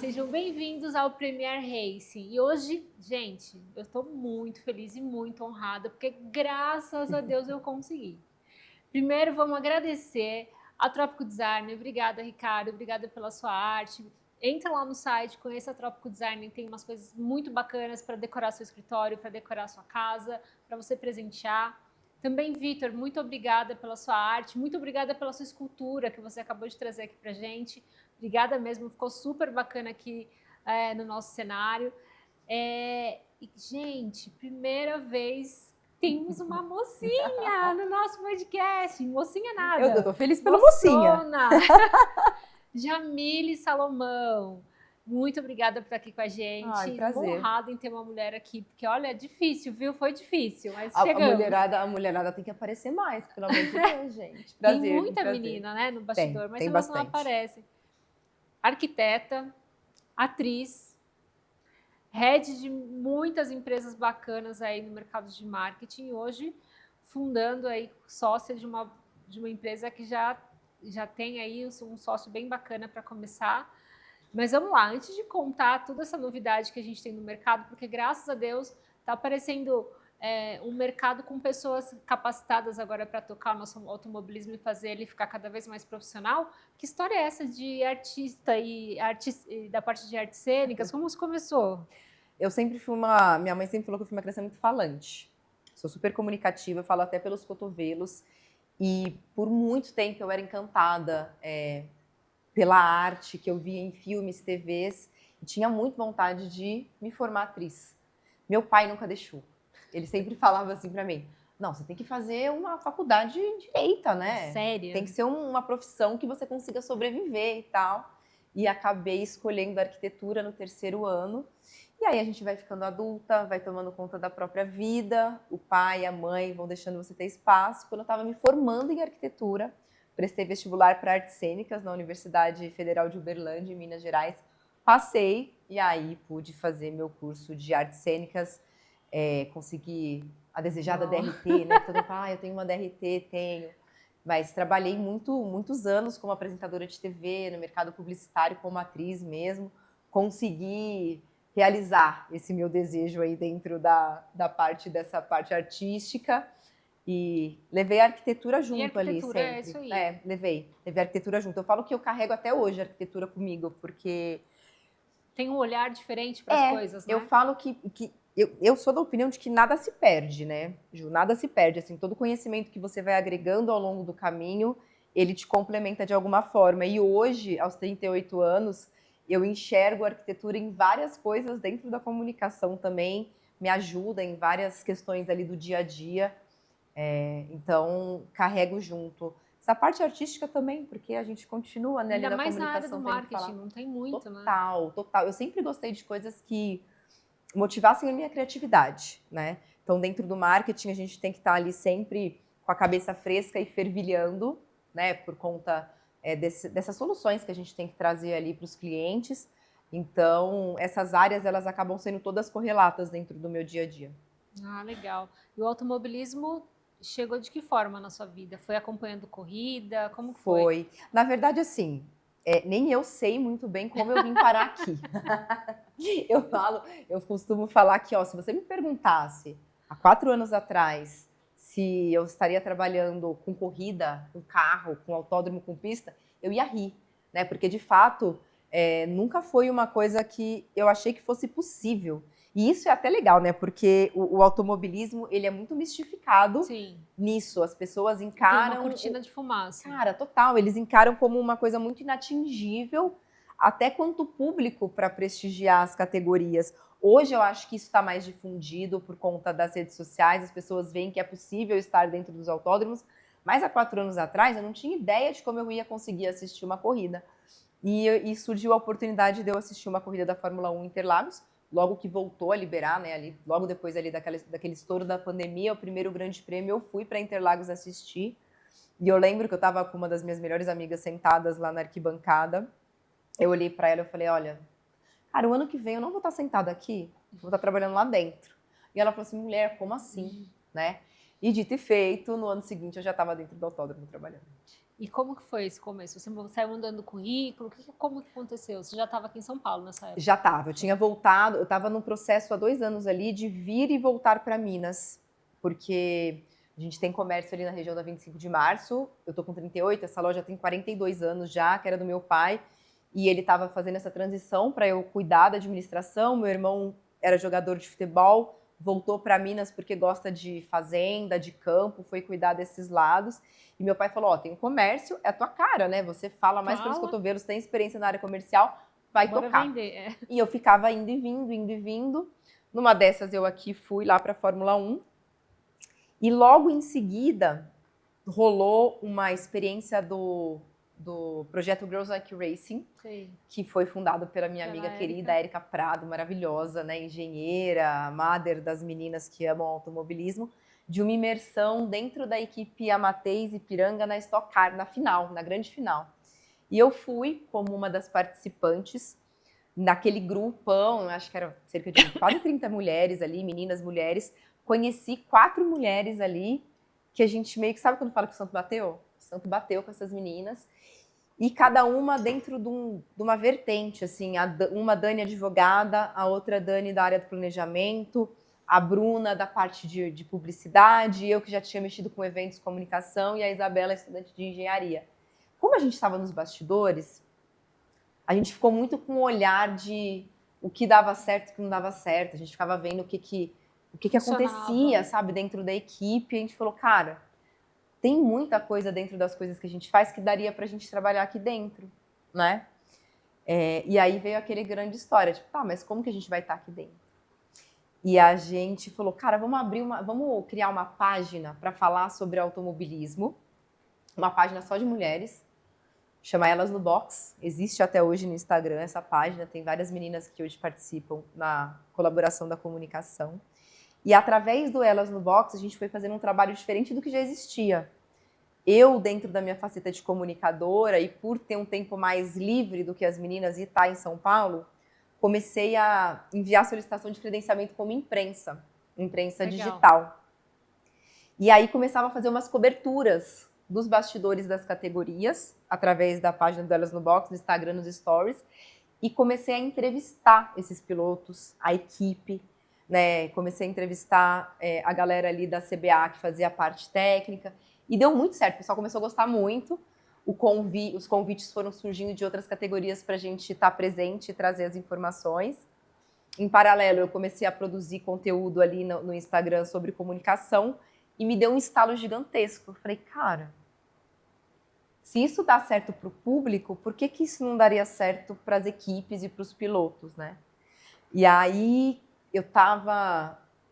sejam bem-vindos ao Premier Racing. E hoje, gente, eu estou muito feliz e muito honrada, porque graças a Deus eu consegui. Primeiro, vamos agradecer a Trópico Design. Obrigada, Ricardo, obrigada pela sua arte. Entra lá no site, conheça a Trópico Design, tem umas coisas muito bacanas para decorar seu escritório, para decorar sua casa, para você presentear. Também, Vitor, muito obrigada pela sua arte, muito obrigada pela sua escultura que você acabou de trazer aqui para gente. Obrigada mesmo, ficou super bacana aqui no nosso cenário. E, gente, primeira vez temos uma mocinha no nosso podcast. Mocinha nada. Eu tô feliz pela mocinha. Jamile Salomão. Muito obrigada por estar aqui com a gente. Ai, prazer. Honrada em ter uma mulher aqui, porque olha, é difícil, viu? Foi difícil, mas A chegamos. a mulherada tem que aparecer mais, pelo amor de Deus, gente. Prazer, tem muita prazer. menina, né, no bastidor, mas tem elas não bastante. aparecem. Arquiteta, atriz, head de muitas empresas bacanas aí no mercado de marketing, hoje fundando aí, sócia de uma empresa que já tem aí um sócio bem bacana para começar. Mas vamos lá, antes de contar toda essa novidade que a gente tem no mercado, porque graças a Deus está aparecendo um mercado com pessoas capacitadas agora para tocar o nosso automobilismo e fazer ele ficar cada vez mais profissional. Que história é essa de artista e da parte de artes cênicas? Como isso começou? Eu sempre fui minha mãe sempre falou que eu fui uma criança muito falante. Sou super comunicativa, eu falo até pelos cotovelos. E por muito tempo eu era encantada pela arte que eu via em filmes, TVs. E tinha muito vontade de me formar atriz. Meu pai nunca deixou. Ele sempre falava assim pra mim: não, você tem que fazer uma faculdade de direita, né? Sério? Tem que ser uma profissão que você consiga sobreviver e tal. E acabei escolhendo arquitetura no terceiro ano. E aí a gente vai ficando adulta, vai tomando conta da própria vida. O pai e a mãe vão deixando você ter espaço. Quando eu estava me formando em arquitetura, prestei vestibular para artes cênicas na Universidade Federal de Uberlândia, em Minas Gerais. Passei e aí pude fazer meu curso de artes cênicas. Consegui a desejada DRT, né? Todo mundo fala, eu tenho uma DRT, tenho. Mas trabalhei muitos anos como apresentadora de TV, no mercado publicitário, como atriz mesmo. Consegui realizar esse meu desejo aí dentro dessa parte artística. E levei a arquitetura junto ali sempre. É isso aí. Levei a arquitetura junto. Eu falo que eu carrego até hoje a arquitetura comigo, porque... tem um olhar diferente para as coisas, né? Eu falo que eu sou da opinião de que nada se perde, né, Ju? Nada se perde. Assim, todo conhecimento que você vai agregando ao longo do caminho, ele te complementa de alguma forma. E hoje, aos 38 anos, eu enxergo a arquitetura em várias coisas dentro da comunicação também, me ajuda em várias questões ali do dia a dia. Então, carrego junto. Essa parte artística também, porque a gente continua, né, ali na comunicação. Ainda mais na área do marketing, não tem muito, né? Total. Eu sempre gostei de coisas que motivassem a minha criatividade, né? Então, dentro do marketing, a gente tem que estar ali sempre com a cabeça fresca e fervilhando, né? Por conta dessas soluções que a gente tem que trazer ali para os clientes. Então, essas áreas, elas acabam sendo todas correlatas dentro do meu dia a dia. Ah, legal. E o automobilismo chegou de que forma na sua vida? Foi acompanhando corrida? Como foi? Foi. Na verdade, assim, nem eu sei muito bem como eu vim parar aqui. Eu costumo falar que, se você me perguntasse há 4 anos atrás se eu estaria trabalhando com corrida, com carro, com autódromo, com pista, eu ia rir, né? Porque, de fato, nunca foi uma coisa que eu achei que fosse possível. E isso é até legal, né? Porque o automobilismo, ele é muito mistificado. Sim. Nisso. As pessoas encaram... Tem uma cortina de fumaça. Cara, total. Eles encaram como uma coisa muito inatingível, até quanto público para prestigiar as categorias. Hoje eu acho que isso está mais difundido por conta das redes sociais, as pessoas veem que é possível estar dentro dos autódromos, mas há 4 anos atrás eu não tinha ideia de como eu ia conseguir assistir uma corrida. E surgiu a oportunidade de eu assistir uma corrida da Fórmula 1 Interlagos, logo que voltou a liberar, né, ali, logo depois ali daquele estouro da pandemia, o primeiro grande prêmio, eu fui para Interlagos assistir. E eu lembro que eu estava com uma das minhas melhores amigas sentadas lá na arquibancada. Eu olhei para ela e falei, olha, cara, o ano que vem eu não vou estar sentada aqui, vou estar trabalhando lá dentro. E ela falou assim, mulher, como assim? Né? E dito e feito, no ano seguinte eu já estava dentro do autódromo trabalhando. E como que foi esse começo? Você saiu mandando currículo? Como que aconteceu? Você já estava aqui em São Paulo nessa época? Já estava, eu tinha voltado, eu estava num processo há 2 anos ali de vir e voltar para Minas, porque a gente tem comércio ali na região da 25 de março, eu tô com 38, essa loja tem 42 anos já, que era do meu pai, e ele estava fazendo essa transição para eu cuidar da administração, meu irmão era jogador de futebol, voltou para Minas porque gosta de fazenda, de campo, foi cuidar desses lados, e meu pai falou, ó, tem um comércio, é a tua cara, né, você fala mais pelos cotovelos, tem experiência na área comercial, vai Bora tocar. vender, é. E eu ficava indo e vindo, indo e vindo. Numa dessas eu aqui fui lá para a Fórmula 1. E logo em seguida rolou uma experiência do projeto Girls Like Racing, Sei. que foi fundado pela minha Pela amiga Érica. querida Érica Prado, maravilhosa, né, engenheira, mother das meninas que amam automobilismo, de uma imersão dentro da equipe Amateis e Ipiranga na Stock Car, na final, na grande final. E eu fui como uma das participantes naquele grupão, acho que era cerca de quase 30 mulheres ali, meninas, mulheres. Conheci 4 mulheres ali, que a gente meio que, sabe quando fala que o santo bateu? O santo bateu com essas meninas. E cada uma dentro de uma vertente, assim, uma Dani advogada, a outra Dani da área do planejamento, a Bruna da parte de publicidade, eu que já tinha mexido com eventos, comunicação, e a Isabela, estudante de engenharia. Como a gente estava nos bastidores, a gente ficou muito com o olhar de o que dava certo e o que não dava certo. A gente ficava vendo o que acontecia, sabe, dentro da equipe. E a gente falou, cara, tem muita coisa dentro das coisas que a gente faz que daria pra gente trabalhar aqui dentro, né? E aí veio aquele grande história, tipo, tá, mas como que a gente vai estar aqui dentro? E a gente falou, cara, vamos criar uma página para falar sobre automobilismo, uma página só de mulheres, chama Elas no Box, existe até hoje no Instagram essa página, tem várias meninas que hoje participam na colaboração da comunicação. E através do Elas no Box, a gente foi fazendo um trabalho diferente do que já existia. Eu, dentro da minha faceta de comunicadora e por ter um tempo mais livre do que as meninas e estar em São Paulo, comecei a enviar solicitação de credenciamento como imprensa digital. E aí começava a fazer umas coberturas dos bastidores das categorias, através da página do Elas no Box, no Instagram, nos Stories, e comecei a entrevistar esses pilotos, a equipe, né? Comecei a entrevistar a galera ali da CBA, que fazia a parte técnica, e deu muito certo, o pessoal começou a gostar muito, os convites foram surgindo de outras categorias para a gente estar presente e trazer as informações. Em paralelo, eu comecei a produzir conteúdo ali no Instagram sobre comunicação, e me deu um estalo gigantesco. Eu falei, cara, se isso dá certo para o público, por que isso não daria certo para as equipes e para os pilotos, né? E aí,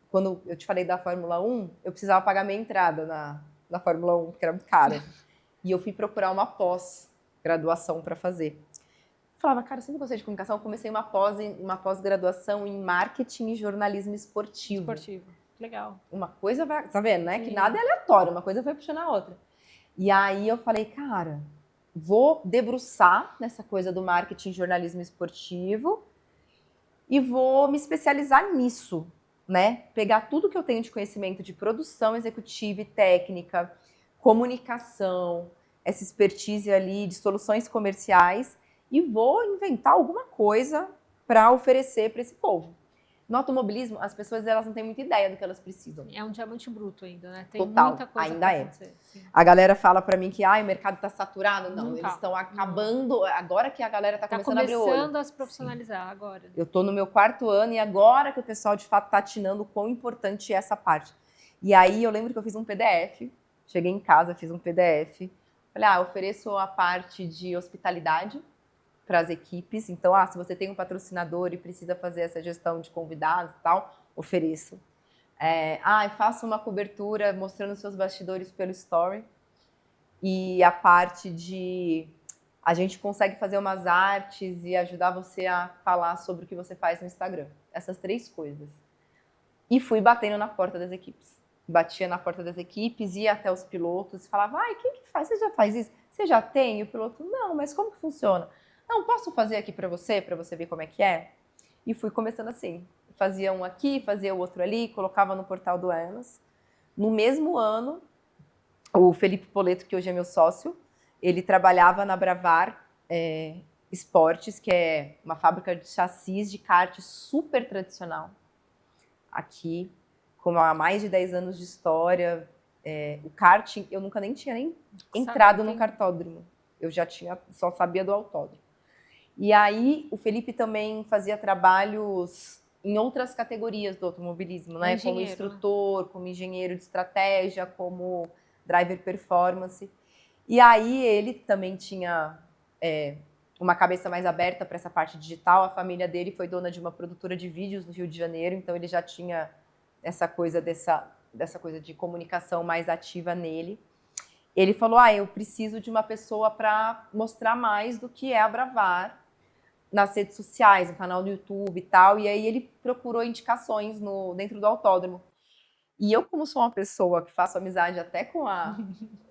quando eu te falei da Fórmula 1, eu precisava pagar minha entrada na Fórmula 1, porque era muito cara. E eu fui procurar uma pós-graduação para fazer. Eu falava, cara, eu sempre gostei de comunicação, eu comecei uma pós-graduação em marketing e jornalismo esportivo. Legal. Uma coisa vai, tá vendo, né? Sim. Que nada é aleatório, uma coisa vai puxando a outra. E aí eu falei, cara, vou debruçar nessa coisa do marketing e jornalismo esportivo e vou me especializar nisso, né? Pegar tudo que eu tenho de conhecimento de produção executiva e técnica, comunicação, essa expertise ali de soluções comerciais e vou inventar alguma coisa para oferecer para esse povo. No automobilismo, as pessoas elas não têm muita ideia do que elas precisam. É um diamante bruto ainda, né? Tem Total, muita coisa ainda pra é. acontecer. Sim. A galera fala para mim que o mercado está saturado. Não, Não eles tá. estão acabando. Agora que a galera está começando a abrir o olho. Tá começando a se profissionalizar. Sim. Agora. Eu estou no meu 4º ano e agora que o pessoal de fato está atinando o quão importante é essa parte. E aí eu lembro que eu fiz um PDF. Cheguei em casa, fiz um PDF. Falei, ofereço a parte de hospitalidade para as equipes. Então, se você tem um patrocinador e precisa fazer essa gestão de convidados e tal, ofereço. Faço uma cobertura mostrando seus bastidores pelo Story. E a parte de a gente consegue fazer umas artes e ajudar você a falar sobre o que você faz no Instagram. Essas 3 coisas. E fui batendo na porta das equipes. Batia na porta das equipes, ia até os pilotos e falava, quem que faz? Você já faz isso? Você já tem? E o piloto, não, mas como que funciona? Não, posso fazer aqui para você ver como é que é? E fui começando assim. Fazia um aqui, fazia o outro ali, colocava no portal do Elas. No mesmo ano, o Felipe Poleto, que hoje é meu sócio, ele trabalhava na Bravar Esportes, que é uma fábrica de chassis de kart super tradicional. Aqui, como há mais de 10 anos de história, o kart, eu nunca nem tinha entrado no kartódromo. Eu já só sabia do autódromo. E aí, o Felipe também fazia trabalhos em outras categorias do automobilismo, né? Como instrutor, como engenheiro de estratégia, como driver performance. E aí, ele também tinha uma cabeça mais aberta para essa parte digital. A família dele foi dona de uma produtora de vídeos no Rio de Janeiro, então ele já tinha essa coisa dessa coisa de comunicação mais ativa nele. Ele falou, eu preciso de uma pessoa para mostrar mais do que é a Bravar nas redes sociais, no canal do YouTube e tal. E aí ele procurou indicações dentro do autódromo. E eu, como sou uma pessoa que faço amizade até com a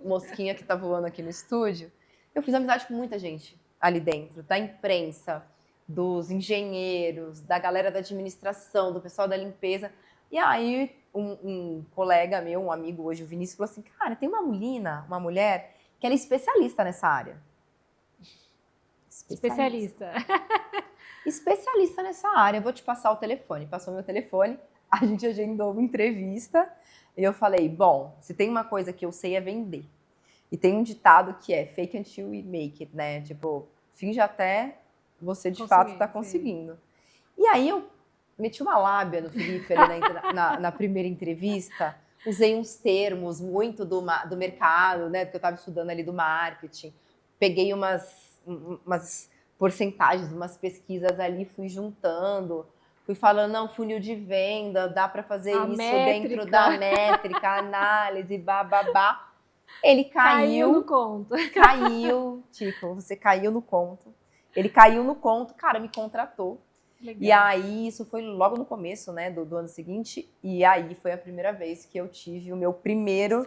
mosquinha que tá voando aqui no estúdio, eu fiz amizade com muita gente ali dentro, da imprensa, dos engenheiros, da galera da administração, do pessoal da limpeza. E aí um colega meu, um amigo hoje, o Vinícius, falou assim, cara, tem uma mulher, que ela é especialista nessa área. Especialista nessa área, eu vou te passar o telefone. Passou meu telefone, a gente agendou uma entrevista, e eu falei, bom, se tem uma coisa que eu sei é vender. E tem um ditado que é fake until you make it, né? Tipo, finge até você de fato tá conseguindo. Sim. E aí eu meti uma lábia no Felipe ali na primeira entrevista, usei uns termos muito do mercado, né? Porque eu estava estudando ali do marketing. Peguei umas porcentagens, umas pesquisas ali, fui juntando, fui falando, não, funil de venda, dá para fazer isso dentro da métrica, análise, bababá. Ele caiu no conto. Caiu, tipo, você caiu no conto. Ele caiu no conto, cara, me contratou. Legal. E aí, isso foi logo no começo, né, do ano seguinte. E aí foi a primeira vez que eu tive o meu primeiro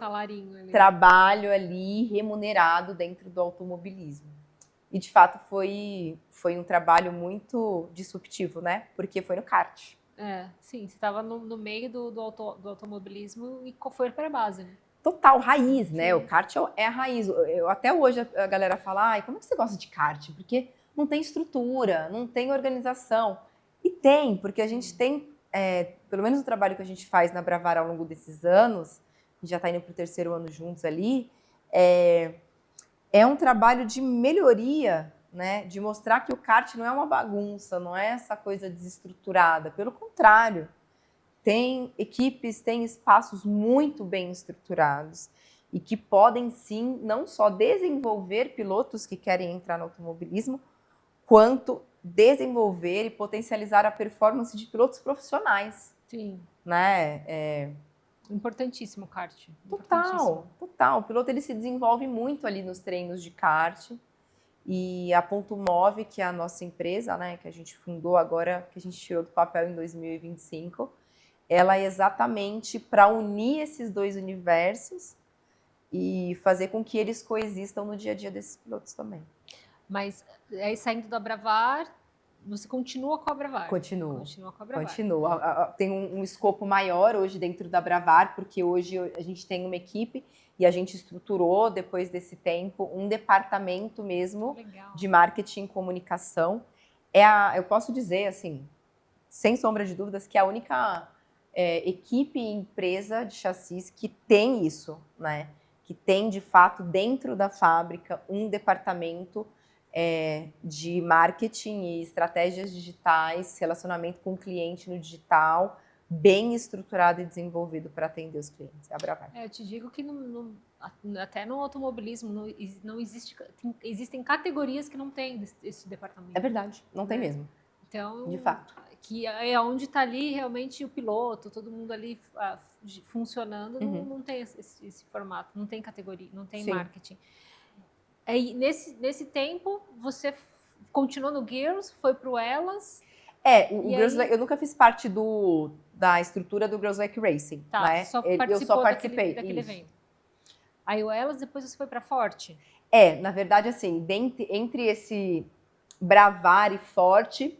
trabalho ali remunerado dentro do automobilismo. E, de fato, foi um trabalho muito disruptivo, né? Porque foi no kart. Sim, você estava no meio do automobilismo e foi para a base, né? Total, raiz, né? Sim. O kart é a raiz. Até hoje a galera fala, como é que você gosta de kart? Porque não tem estrutura, não tem organização. E tem, porque a gente tem, pelo menos o trabalho que a gente faz na Bravar ao longo desses anos, a gente já está indo para o 3º ano juntos ali, é um trabalho de melhoria, né? De mostrar que o kart não é uma bagunça, não é essa coisa desestruturada. Pelo contrário, tem equipes, tem espaços muito bem estruturados e que podem, sim, não só desenvolver pilotos que querem entrar no automobilismo, quanto desenvolver e potencializar a performance de pilotos profissionais. Sim. Né? Importantíssimo o kart. Total. O piloto ele se desenvolve muito ali nos treinos de kart. E a Ponto Move, que é a nossa empresa, né, que a gente fundou agora, que a gente tirou do papel em 2025, ela é exatamente para unir esses dois universos e fazer com que eles coexistam no dia a dia desses pilotos também. Mas aí, saindo da Bravar, você continua com a Bravar? Continua com a Bravar. Continua. Tem um escopo maior hoje dentro da Bravar, porque hoje a gente tem uma equipe e a gente estruturou, depois desse tempo, um departamento mesmo de marketing e comunicação. Eu posso dizer, assim, sem sombra de dúvidas, que é a única equipe e empresa de chassis que tem isso, né? Que tem, de fato, dentro da fábrica, um departamento de marketing e estratégias digitais, relacionamento com o cliente no digital, bem estruturado e desenvolvido para atender os clientes. É a Bravar. Eu te digo que até no automobilismo não existem categorias que não tem esse departamento. É verdade, não tem mesmo. Então, de fato. Que é onde está ali realmente o piloto, todo mundo ali funcionando, não tem esse formato, não tem categoria, não tem marketing. Aí, nesse tempo, você continuou no Girls, foi pro Elas? O Girls Like, eu nunca fiz parte da estrutura do Girls Like Racing. Tá, né? Eu só participei daquele evento. Aí o Elas, depois você foi para Forte? Na verdade, assim, entre esse Bravar e Forte,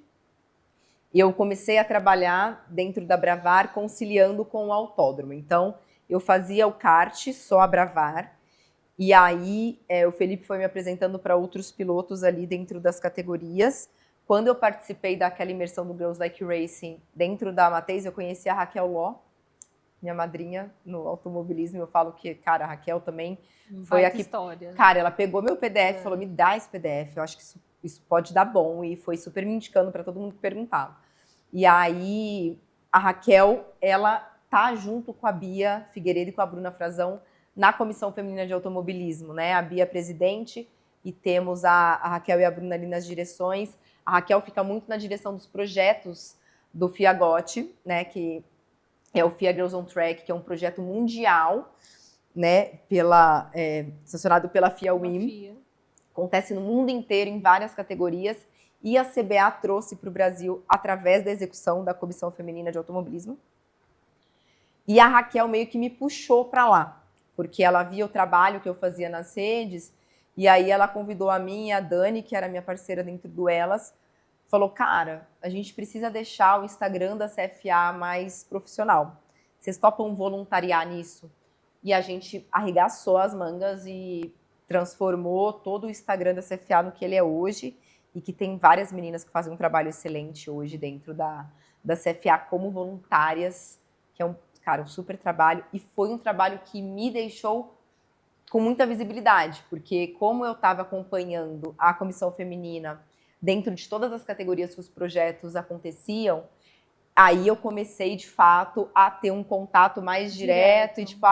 eu comecei a trabalhar dentro da Bravar conciliando com o autódromo. Então, eu fazia o kart, só a Bravar, E aí, o Felipe foi me apresentando para outros pilotos ali dentro das categorias. Quando eu participei daquela imersão do Girls Like Racing dentro da Amateis, eu conheci a Raquel Ló, minha madrinha no automobilismo. Eu falo que, cara, a Raquel também foi aqui. História. Cara, ela pegou meu PDF e falou: me dá esse PDF, eu acho que isso pode dar bom. E foi super me indicando para todo mundo que perguntava. E aí, a Raquel, ela tá junto com a Bia Figueiredo e com a Bruna Frazão na Comissão Feminina de Automobilismo, né? A Bia é presidente e temos a Raquel e a Bruna ali nas direções. A Raquel fica muito na direção dos projetos do FIA-GOT, né? Que é o FIA Girls on Track, que é um projeto mundial, né? Sancionado pela FIA WIM. Acontece no mundo inteiro, em várias categorias. E a CBA trouxe para o Brasil através da execução da Comissão Feminina de Automobilismo. E a Raquel meio que me puxou para lá, porque ela via o trabalho que eu fazia nas redes, e aí ela convidou a mim e a Dani, que era minha parceira dentro do Elas, falou: cara, a gente precisa deixar o Instagram da CFA mais profissional. Vocês topam voluntariar nisso? E a gente arregaçou as mangas e transformou todo o Instagram da CFA no que ele é hoje, e que tem várias meninas que fazem um trabalho excelente hoje dentro da CFA como voluntárias, que é um super trabalho, e foi um trabalho que me deixou com muita visibilidade, porque como eu estava acompanhando a comissão feminina dentro de todas as categorias que os projetos aconteciam, aí eu comecei, de fato, a ter um contato mais direto. E tipo,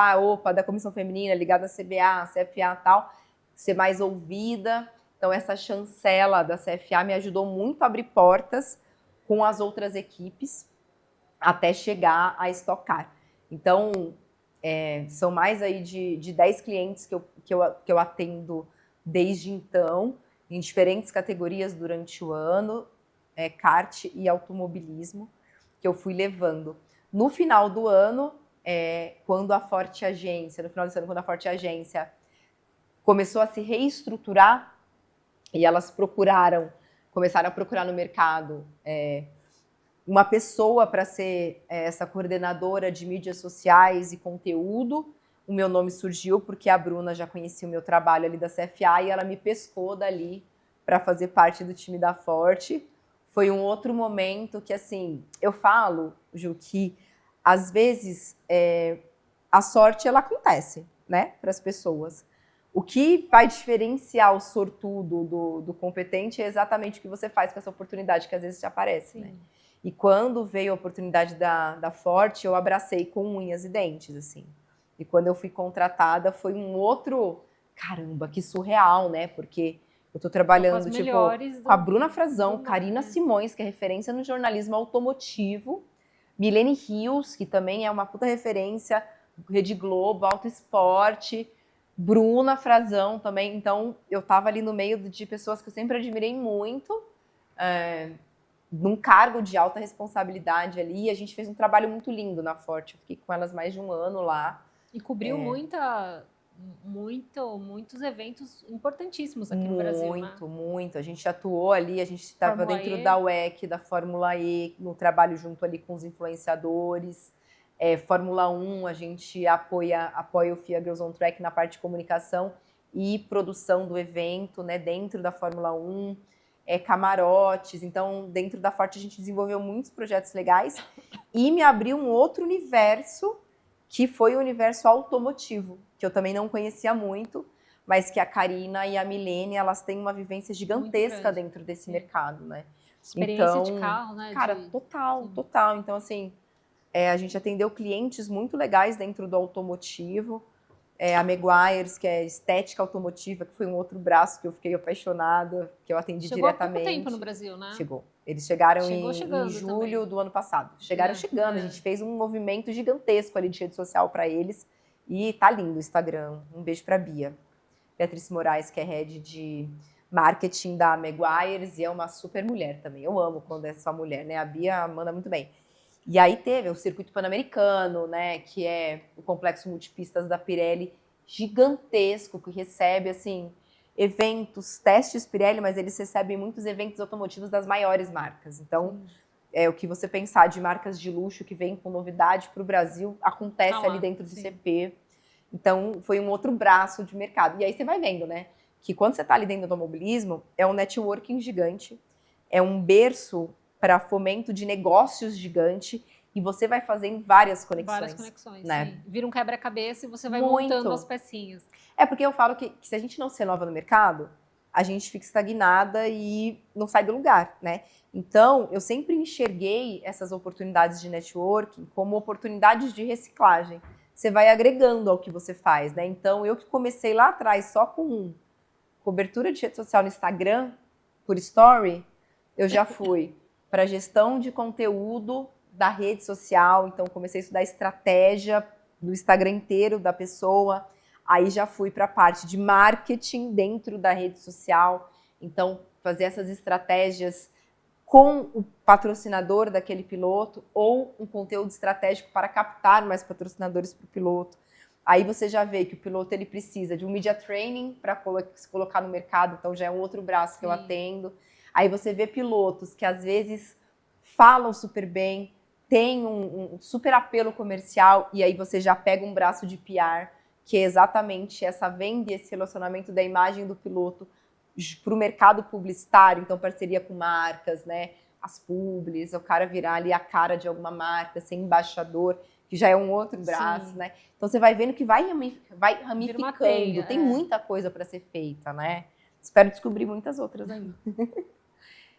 da comissão feminina, ligada à CBA, CFA e tal, ser mais ouvida. Então, essa chancela da CFA me ajudou muito a abrir portas com as outras equipes até chegar a Stock Car. Então, são mais aí de 10 clientes que eu atendo desde então, em diferentes categorias durante o ano, kart e automobilismo, que eu fui levando. No final do ano, quando a Forte Agência, no final desse ano, quando a Forte Agência começou a se reestruturar, e elas começaram a procurar no mercado uma pessoa para ser essa coordenadora de mídias sociais e conteúdo. O meu nome surgiu porque a Bruna já conhecia o meu trabalho ali da CFA e ela me pescou dali para fazer parte do time da Forte. Foi um outro momento que, assim, eu falo, Ju, que às vezes a sorte ela acontece, né, para as pessoas. O que vai diferenciar o sortudo do competente é exatamente o que você faz com essa oportunidade que às vezes te aparece, Sim. né? E quando veio a oportunidade da Forte, eu abracei com unhas e dentes, assim. E quando eu fui contratada, foi um outro... Caramba, que surreal, né? Porque eu tô trabalhando, com a Bruna Frazão, Karina Simões, que é referência no jornalismo automotivo, Milene Rios, que também é uma puta referência, Rede Globo, Auto Esporte, Bruna Frazão também. Então, eu tava ali no meio de pessoas que eu sempre admirei muito, num cargo de alta responsabilidade ali, e a gente fez um trabalho muito lindo na Forte. Eu fiquei com elas mais de um ano lá. E cobriu muitos eventos importantíssimos aqui no Brasil, né? Muito. A gente atuou ali, a gente estava dentro da WEC, da Fórmula E, no trabalho junto ali com os influenciadores. Fórmula 1, a gente apoia o FIA Girls on Track na parte de comunicação e produção do evento, né, dentro da Fórmula 1. Camarotes. Então, dentro da Forte, a gente desenvolveu muitos projetos legais e me abriu um outro universo, que foi o universo automotivo, que eu também não conhecia muito, mas que a Karina e a Milene, elas têm uma vivência gigantesca dentro desse mercado, né? Experiência de carro, né? Cara, total. Então, assim, a gente atendeu clientes muito legais dentro do automotivo. A Meguiar's, que é estética automotiva, que foi um outro braço que eu fiquei apaixonada, que eu atendi diretamente. Chegou há pouco tempo no Brasil, né? Chegou. Eles chegaram em julho também. do ano passado. Chegaram chegando, a gente fez um movimento gigantesco ali de rede social para eles. E tá lindo o Instagram. Um beijo pra Bia. Beatriz Moraes, que é head de marketing da Meguiar's, e é uma super mulher também. Eu amo quando é só mulher, né? A Bia manda muito bem. E aí teve o Circuito Pan-Americano, né, que é o complexo multipistas da Pirelli, gigantesco, que recebe, assim, eventos, testes Pirelli, mas eles recebem muitos eventos automotivos das maiores marcas. Então, o que você pensar de marcas de luxo que vêm com novidade para o Brasil, acontece ali dentro do CP. Então, foi um outro braço de mercado. E aí você vai vendo, né? Que quando você está ali dentro do automobilismo, é um networking gigante, é um berço para fomento de negócios gigante, e você vai fazendo várias conexões. Várias conexões, né? sim. Vira um quebra-cabeça e você vai Muito. montando as pecinhas. É porque eu falo que se a gente não se renova no mercado, a gente fica estagnada e não sai do lugar, né? Então, eu sempre enxerguei essas oportunidades de networking como oportunidades de reciclagem. Você vai agregando ao que você faz, né? Então, eu que comecei lá atrás só com cobertura de rede social no Instagram, por story, eu já fui para gestão de conteúdo da rede social. Então, comecei a estudar estratégia do Instagram inteiro da pessoa. Aí já fui para a parte de marketing dentro da rede social. Então, fazer essas estratégias com o patrocinador daquele piloto ou um conteúdo estratégico para captar mais patrocinadores para o piloto. Aí você já vê que o piloto ele precisa de um media training para se colocar no mercado, então já é um outro braço que eu atendo. Aí você vê pilotos que às vezes falam super bem, têm um super apelo comercial, e aí você já pega um braço de PR, que é exatamente essa venda e esse relacionamento da imagem do piloto para o mercado publicitário, então parceria com marcas, né? As publis, o cara virar ali a cara de alguma marca, ser embaixador, que já é um outro braço, Sim. né? Então você vai vendo que vai ramificando, teia, tem muita coisa para ser feita, né? Espero descobrir muitas outras ainda.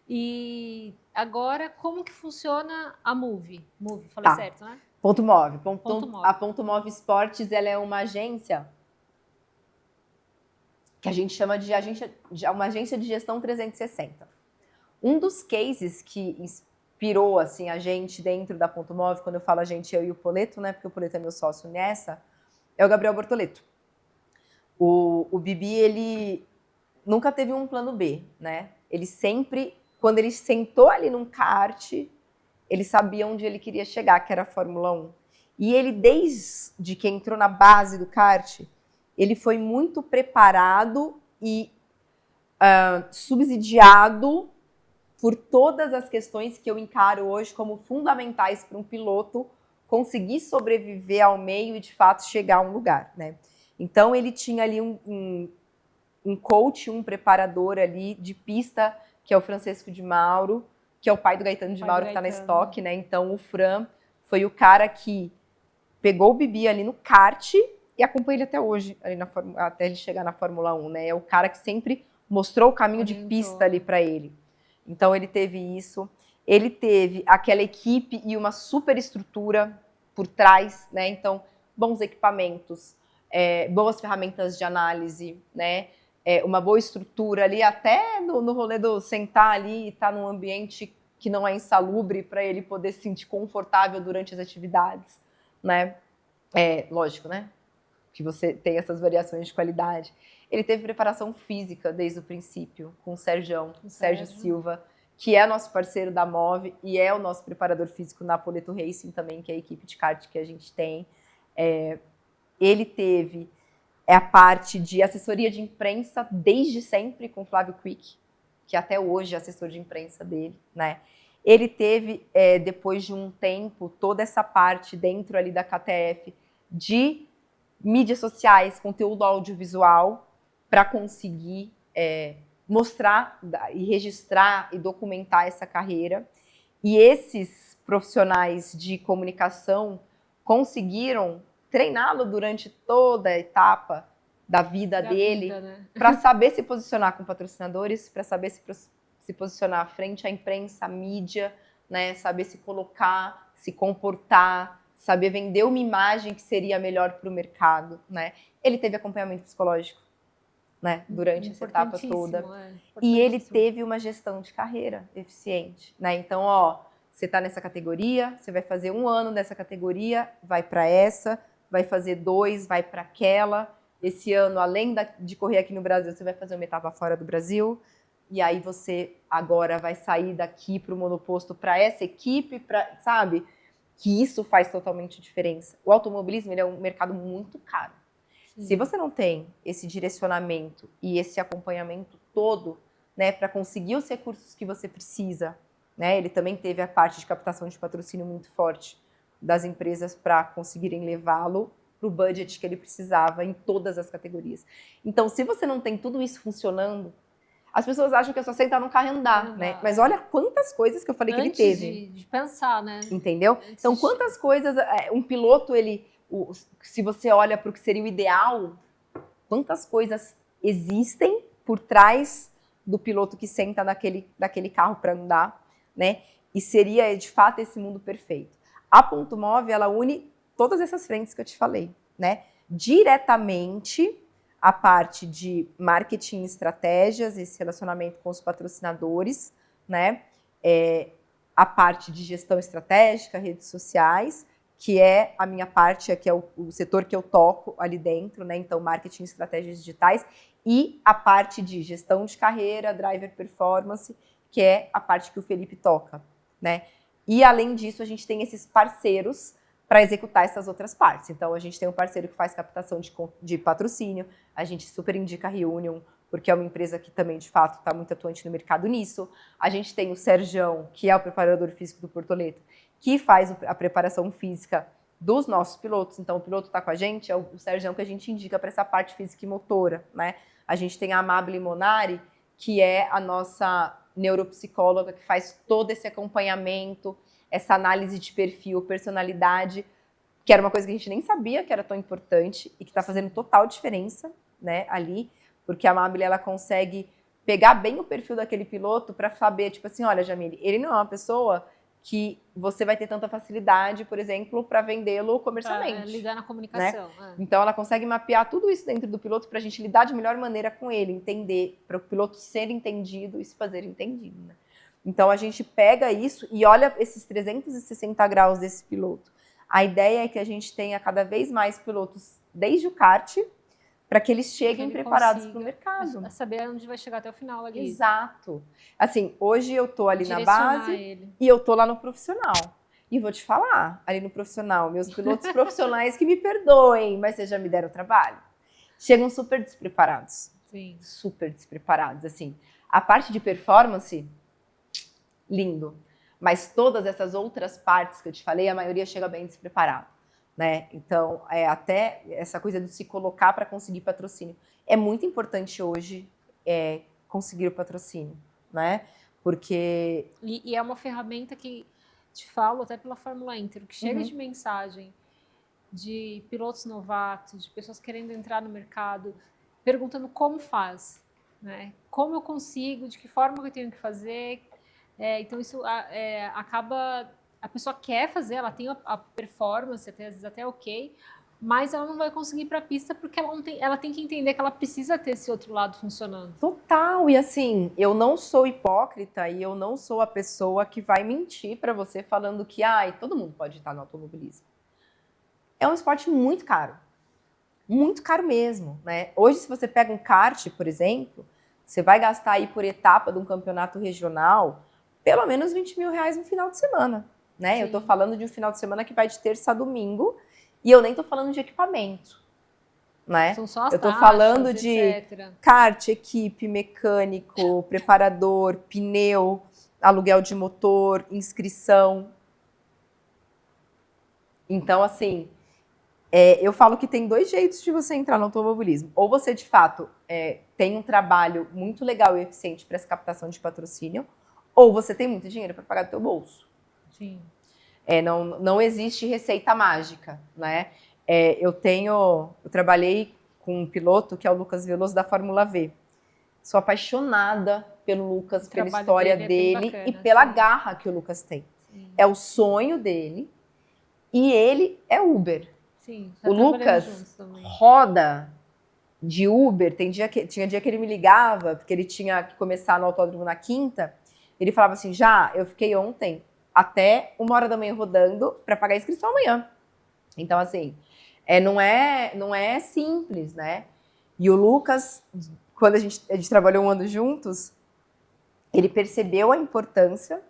E agora, como que funciona a Move? Move, falei certo, né? Ponto Move. Ponto Move. A Ponto Move Esportes, ela é uma agência que a gente chama de uma agência de gestão 360. Um dos cases que inspirou assim, a gente dentro da Ponto Move, quando eu falo a gente, eu e o Poleto, né, porque o Poleto é meu sócio nessa, é o Gabriel Bortoleto. O Bibi, ele nunca teve um plano B, né? Ele sempre, quando ele sentou ali num kart, ele sabia onde ele queria chegar, que era a Fórmula 1. E ele, desde que entrou na base do kart, ele foi muito preparado e subsidiado por todas as questões que eu encaro hoje como fundamentais para um piloto conseguir sobreviver ao meio e, de fato, chegar a um lugar, né? Então, ele tinha ali um coach, um preparador ali de pista, que é o Francisco de Mauro, que é o pai do Gaetano de Mauro, que está na Stock, né? Então, o Fran foi o cara que pegou o Bibi ali no kart e acompanha ele até hoje, ali até ele chegar na Fórmula 1, né? É o cara que sempre mostrou o caminho de pista ali para ele. Então, ele teve isso. Ele teve aquela equipe e uma super estrutura por trás, né? Então, bons equipamentos, boas ferramentas de análise, né? Uma boa estrutura ali, até no rolê do sentar ali e estar num ambiente que não é insalubre para ele poder se sentir confortável durante as atividades, né? Lógico, né? Que você tem essas variações de qualidade. Ele teve preparação física desde o princípio, com o Sérgio Silva, que é nosso parceiro da Move e é o nosso preparador físico na Poleto Racing também, que é a equipe de kart que a gente tem. Ele teve a parte de assessoria de imprensa desde sempre com o Flávio Quick, que até hoje é assessor de imprensa dele, né? Ele teve, depois de um tempo, toda essa parte dentro ali da KTF de mídias sociais, conteúdo audiovisual, para conseguir mostrar e registrar e documentar essa carreira. E esses profissionais de comunicação conseguiram treiná-lo durante toda a etapa da vida dele, né? Para saber se posicionar com patrocinadores, para saber se posicionar frente à imprensa, à mídia, né? Saber se colocar, se comportar, saber vender uma imagem que seria melhor para o mercado, né? Ele teve acompanhamento psicológico, né? Durante essa etapa toda. E ele teve uma gestão de carreira eficiente, né? Então, você está nessa categoria, você vai fazer 1 ano nessa categoria, vai para essa, vai fazer 2, vai para aquela. Esse ano, além de correr aqui no Brasil, você vai fazer uma etapa fora do Brasil. E aí você agora vai sair daqui para o monoposto para essa equipe, sabe? Que isso faz totalmente diferença. O automobilismo ele é um mercado muito caro. Sim. Se você não tem esse direcionamento e esse acompanhamento todo, né, para conseguir os recursos que você precisa, né? Ele também teve a parte de captação de patrocínio muito forte das empresas para conseguirem levá-lo. para o budget que ele precisava em todas as categorias. Então, se você não tem tudo isso funcionando, as pessoas acham que é só sentar no carro e andar, né? Mas olha quantas coisas que eu falei que ele teve. De pensar, né? Entendeu? Então, quantas coisas... Um piloto, se você olha para o que seria o ideal, quantas coisas existem por trás do piloto que senta naquele carro para andar, né? E seria, de fato, esse mundo perfeito. A Ponto Move, ela une todas essas frentes que eu te falei, né? Diretamente a parte de marketing e estratégias, esse relacionamento com os patrocinadores, né? A parte de gestão estratégica, redes sociais, que é a minha parte, que é o setor que eu toco ali dentro, né? Então, marketing e estratégias digitais, e a parte de gestão de carreira, driver performance, que é a parte que o Felipe toca, né? E, além disso, a gente tem esses parceiros para executar essas outras partes. Então, a gente tem um parceiro que faz captação de patrocínio, a gente super indica a Reunion, porque é uma empresa que também, de fato, está muito atuante no mercado nisso. A gente tem o Serjão, que é o preparador físico do Portoleto, que faz a preparação física dos nossos pilotos. Então, o piloto está com a gente, é o Serjão que a gente indica para essa parte física e motora, né? A gente tem a Amable Monari, que é a nossa neuropsicóloga, que faz todo esse acompanhamento, essa análise de perfil, personalidade, que era uma coisa que a gente nem sabia que era tão importante e que está fazendo total diferença, né, ali, porque a Amable, ela consegue pegar bem o perfil daquele piloto para saber, tipo assim, olha, Jamile, ele não é uma pessoa que você vai ter tanta facilidade, por exemplo, para vendê-lo comercialmente. Pra lidar na comunicação. Né? Então, ela consegue mapear tudo isso dentro do piloto para a gente lidar de melhor maneira com ele, entender, para o piloto ser entendido e se fazer entendido. Né? Então, a gente pega isso e olha esses 360 graus desse piloto. A ideia é que a gente tenha cada vez mais pilotos desde o kart, para que eles cheguem preparados para o mercado. Saber onde vai chegar até o final ali. Exato. Assim, hoje eu tô ali na base e eu tô lá no profissional. E vou te falar, ali no profissional, meus pilotos profissionais que me perdoem, mas vocês já me deram trabalho. Chegam super despreparados. Sim. Super despreparados, assim. A parte de performance, lindo. Mas todas essas outras partes que eu te falei, a maioria chega bem despreparado. Né? Então, até essa coisa de se colocar para conseguir patrocínio. É muito importante hoje conseguir o patrocínio, né? Porque... E é uma ferramenta que, te falo até pela Fórmula Inter, que chega de mensagem de pilotos novatos, de pessoas querendo entrar no mercado, perguntando como faz, né? Como eu consigo, de que forma eu tenho que fazer. Então, isso acaba... A pessoa quer fazer, ela tem a performance, às vezes até ok, mas ela não vai conseguir ir para a pista porque ela tem que entender que ela precisa ter esse outro lado funcionando. Total, e assim, eu não sou hipócrita e eu não sou a pessoa que vai mentir para você falando que todo mundo pode estar no automobilismo. É um esporte muito caro mesmo, né? Hoje, se você pega um kart, por exemplo, você vai gastar aí por etapa de um campeonato regional pelo menos R$20 mil no final de semana. Né? Eu tô falando de um final de semana que vai de terça a domingo e eu nem tô falando de equipamento, né? São só as eu tô taxas, falando de etc. kart, equipe, mecânico, preparador, pneu, aluguel de motor, inscrição. Então, assim, eu falo que tem 2 jeitos de você entrar no automobilismo. Ou você, de fato, tem um trabalho muito legal e eficiente para essa captação de patrocínio, ou você tem muito dinheiro para pagar do teu bolso. Sim. Não existe receita mágica, né? Eu trabalhei com um piloto que é o Lucas Veloso da Fórmula V. Sou apaixonada pelo Lucas, pela história dele bacana, e pela garra que o Lucas tem. Sim. É o sonho dele e ele é Uber. Sim, o Lucas roda de Uber, tinha dia que ele me ligava, porque ele tinha que começar no autódromo na quinta, ele falava assim, eu fiquei ontem até 1h da manhã rodando para pagar a inscrição amanhã. Então, assim, não é simples, né? E o Lucas, quando a gente trabalhou um ano juntos, ele percebeu a importância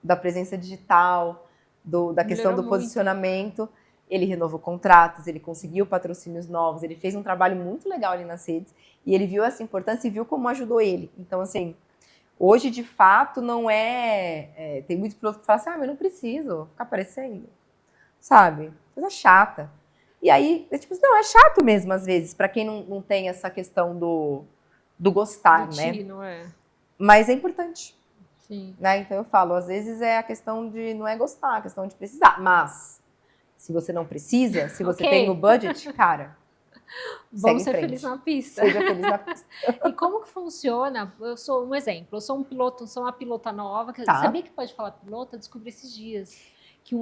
da presença digital, da questão do posicionamento. Ele renovou contratos, ele conseguiu patrocínios novos, ele fez um trabalho muito legal ali nas redes e ele viu essa importância e viu como ajudou ele. Então, assim, hoje, de fato, não tem muitos pilotos que falam assim, mas não preciso ficar aparecendo, sabe? Coisa chata. E aí, não, é chato mesmo às vezes, para quem não tem essa questão do gostar, né? Não é. Mas é importante. Sim. Né? Então eu falo, às vezes é a questão de não é gostar, a questão de precisar. Mas, se você não precisa, se você tem o budget, cara, vamos segue ser em felizes frente. na pista. Seja feliz na pista. E como que funciona? Eu sou um exemplo, eu sou um piloto, sou uma pilota nova. Tá. Sabia que pode falar pilota? Eu descobri esses dias. Que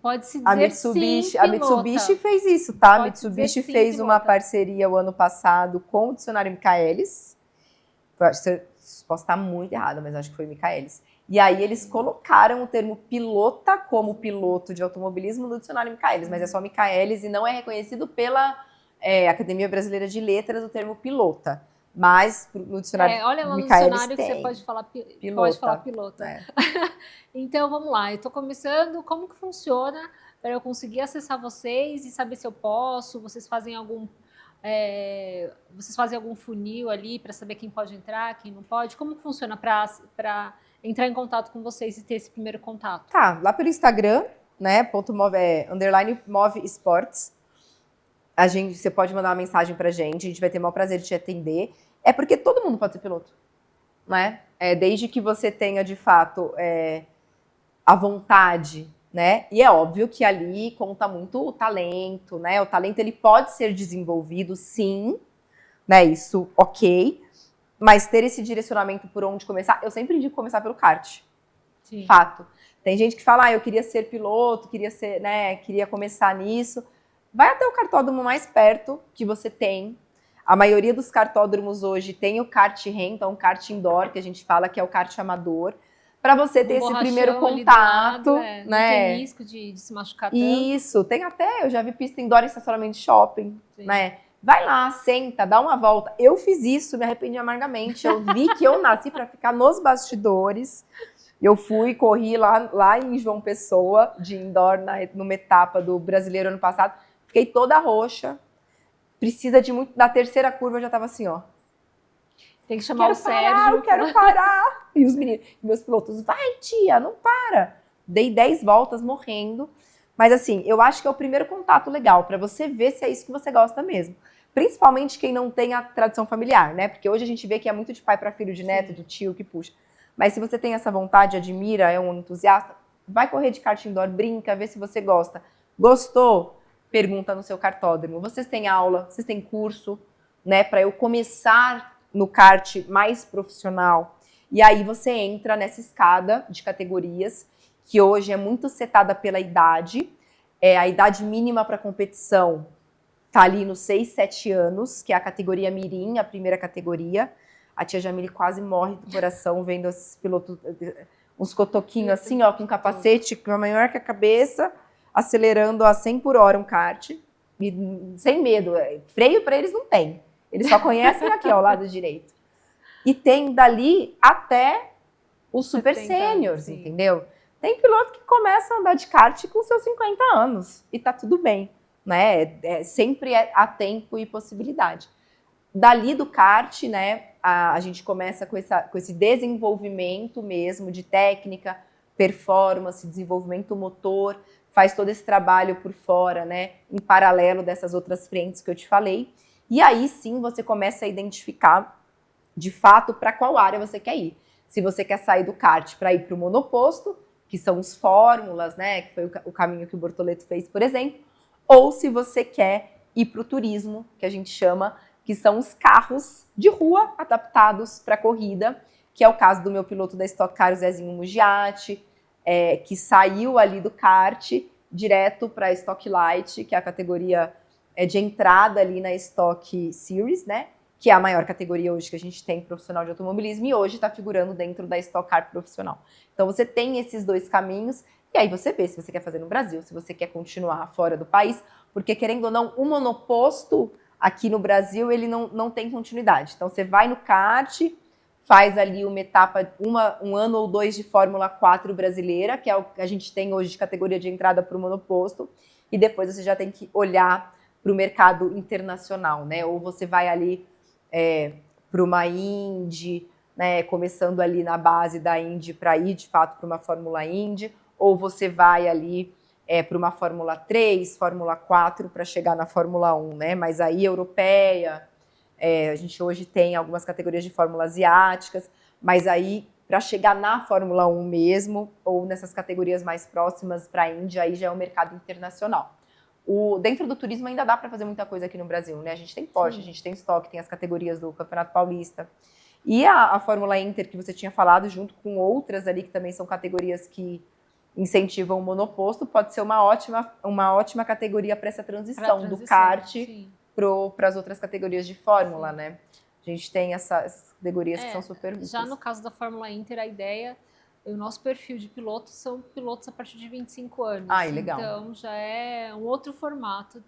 pode-se dizer A Mitsubishi, sim, a Mitsubishi fez isso, tá? A Mitsubishi fez pilota. uma parceria o ano passado com o dicionário Michaelis. Posso estar muito errada, mas acho que foi Michaelis. E aí eles colocaram o termo pilota como piloto de automobilismo no dicionário Michaelis, mas é só Michaelis e não é reconhecido pela Academia Brasileira de Letras o termo pilota. Mas no dicionário olha lá no Michaelis dicionário que tem. você pode falar pilota. Pode falar pilota. Então vamos lá, eu estou começando. Como que funciona para eu conseguir acessar vocês e saber se eu posso? Vocês fazem algum funil ali para saber quem pode entrar, quem não pode? Como que funciona para entrar em contato com vocês e ter esse primeiro contato? Tá, lá pelo Instagram, né, _move esportes. Você pode mandar uma mensagem pra gente, a gente vai ter o maior prazer de te atender. É porque todo mundo pode ser piloto, né? Desde que você tenha, de fato, a vontade, né? E é óbvio que ali conta muito o talento, né? O talento, ele pode ser desenvolvido, sim, né? Isso, ok. Mas ter esse direcionamento por onde começar, eu sempre indico começar pelo kart. Sim. Fato. Tem gente que fala, eu queria ser piloto, queria começar nisso. Vai até o kartódromo mais perto que você tem. A maioria dos kartódromos hoje tem o kart renta, um kart indoor, que a gente fala que é o kart amador, para você ter esse primeiro contato. Né? Não tem risco de se machucar tanto. Isso, tem até, eu já vi pista indoor em estacionamento de shopping, né? Vai lá, senta, dá uma volta. Eu fiz isso, me arrependi amargamente. Eu vi que eu nasci para ficar nos bastidores. Eu corri lá em João Pessoa, de indoor, numa etapa do Brasileiro ano passado. Fiquei toda roxa. Precisa de muito. Na terceira curva eu já tava assim, ó. Tem que chamar o Sérgio. Eu quero parar. E os meninos, meus pilotos, vai tia, não para. Dei 10 voltas morrendo. Mas assim, eu acho que é o primeiro contato legal para você ver se é isso que você gosta mesmo. Principalmente quem não tem a tradição familiar, né? Porque hoje a gente vê que é muito de pai para filho, de neto, do tio que puxa. Mas se você tem essa vontade, admira, é um entusiasta, vai correr de kart indoor, brinca, vê se você gosta. Gostou? Pergunta no seu kartódromo. Vocês têm aula? Vocês têm curso? Né? Para eu começar no kart mais profissional. E aí você entra nessa escada de categorias, que hoje é muito setada pela idade. A idade mínima para competição tá ali nos 6, 7 anos, que é a categoria mirim, a primeira categoria. A tia Jamile quase morre do coração vendo esses pilotos, uns cotoquinhos assim, ó, com capacete que é maior que a cabeça, acelerando a 100 por hora um kart, e sem medo. Freio para eles não tem. Eles só conhecem aqui, ó, o lado direito. E tem dali até os super sêniors, entendeu? Tem piloto que começa a andar de kart com seus 50 anos e tá tudo bem, né? Sempre há tempo e possibilidade. Dali do kart, né, a gente começa com esse desenvolvimento mesmo de técnica, performance, desenvolvimento motor, faz todo esse trabalho por fora, né, em paralelo dessas outras frentes que eu te falei. E aí sim você começa a identificar de fato para qual área você quer ir. Se você quer sair do kart para ir para o monoposto, que são os fórmulas, né, que foi o caminho que o Bortoleto fez, por exemplo, ou se você quer ir para o turismo, que a gente chama, que são os carros de rua adaptados para corrida, que é o caso do meu piloto da Stock Car, o Zezinho Mugiati, que saiu ali do kart direto para a Stock Light, que é a categoria de entrada ali na Stock Series, né? Que é a maior categoria hoje que a gente tem profissional de automobilismo e hoje está figurando dentro da Stock Car profissional. Então você tem esses dois caminhos e aí você vê se você quer fazer no Brasil, se você quer continuar fora do país, porque querendo ou não, o monoposto aqui no Brasil, ele não tem continuidade. Então, você vai no kart, faz ali uma etapa, um ano ou dois de Fórmula 4 brasileira, que é o que a gente tem hoje de categoria de entrada para o monoposto, e depois você já tem que olhar para o mercado internacional, né? Ou você vai ali para uma Indy, né? Começando ali na base da Indy para ir, de fato, para uma Fórmula Indy, ou você vai ali para uma Fórmula 3, Fórmula 4, para chegar na Fórmula 1, né? Mas aí europeia, a gente hoje tem algumas categorias de Fórmula asiáticas, mas aí para chegar na Fórmula 1 mesmo, ou nessas categorias mais próximas para a Índia, aí já é o mercado internacional. Dentro do turismo ainda dá para fazer muita coisa aqui no Brasil, né? A gente tem Porsche, a gente tem Stock, tem as categorias do Campeonato Paulista. E a Fórmula Inter, que você tinha falado, junto com outras ali, que também são categorias que incentivam o monoposto, pode ser uma ótima categoria para essa transição do kart para as outras categorias de Fórmula, né? A gente tem essas categorias que são super úteis. Já no caso da Fórmula Inter, a ideia, o nosso perfil de pilotos são pilotos a partir de 25 anos. Legal. Então já é um outro formato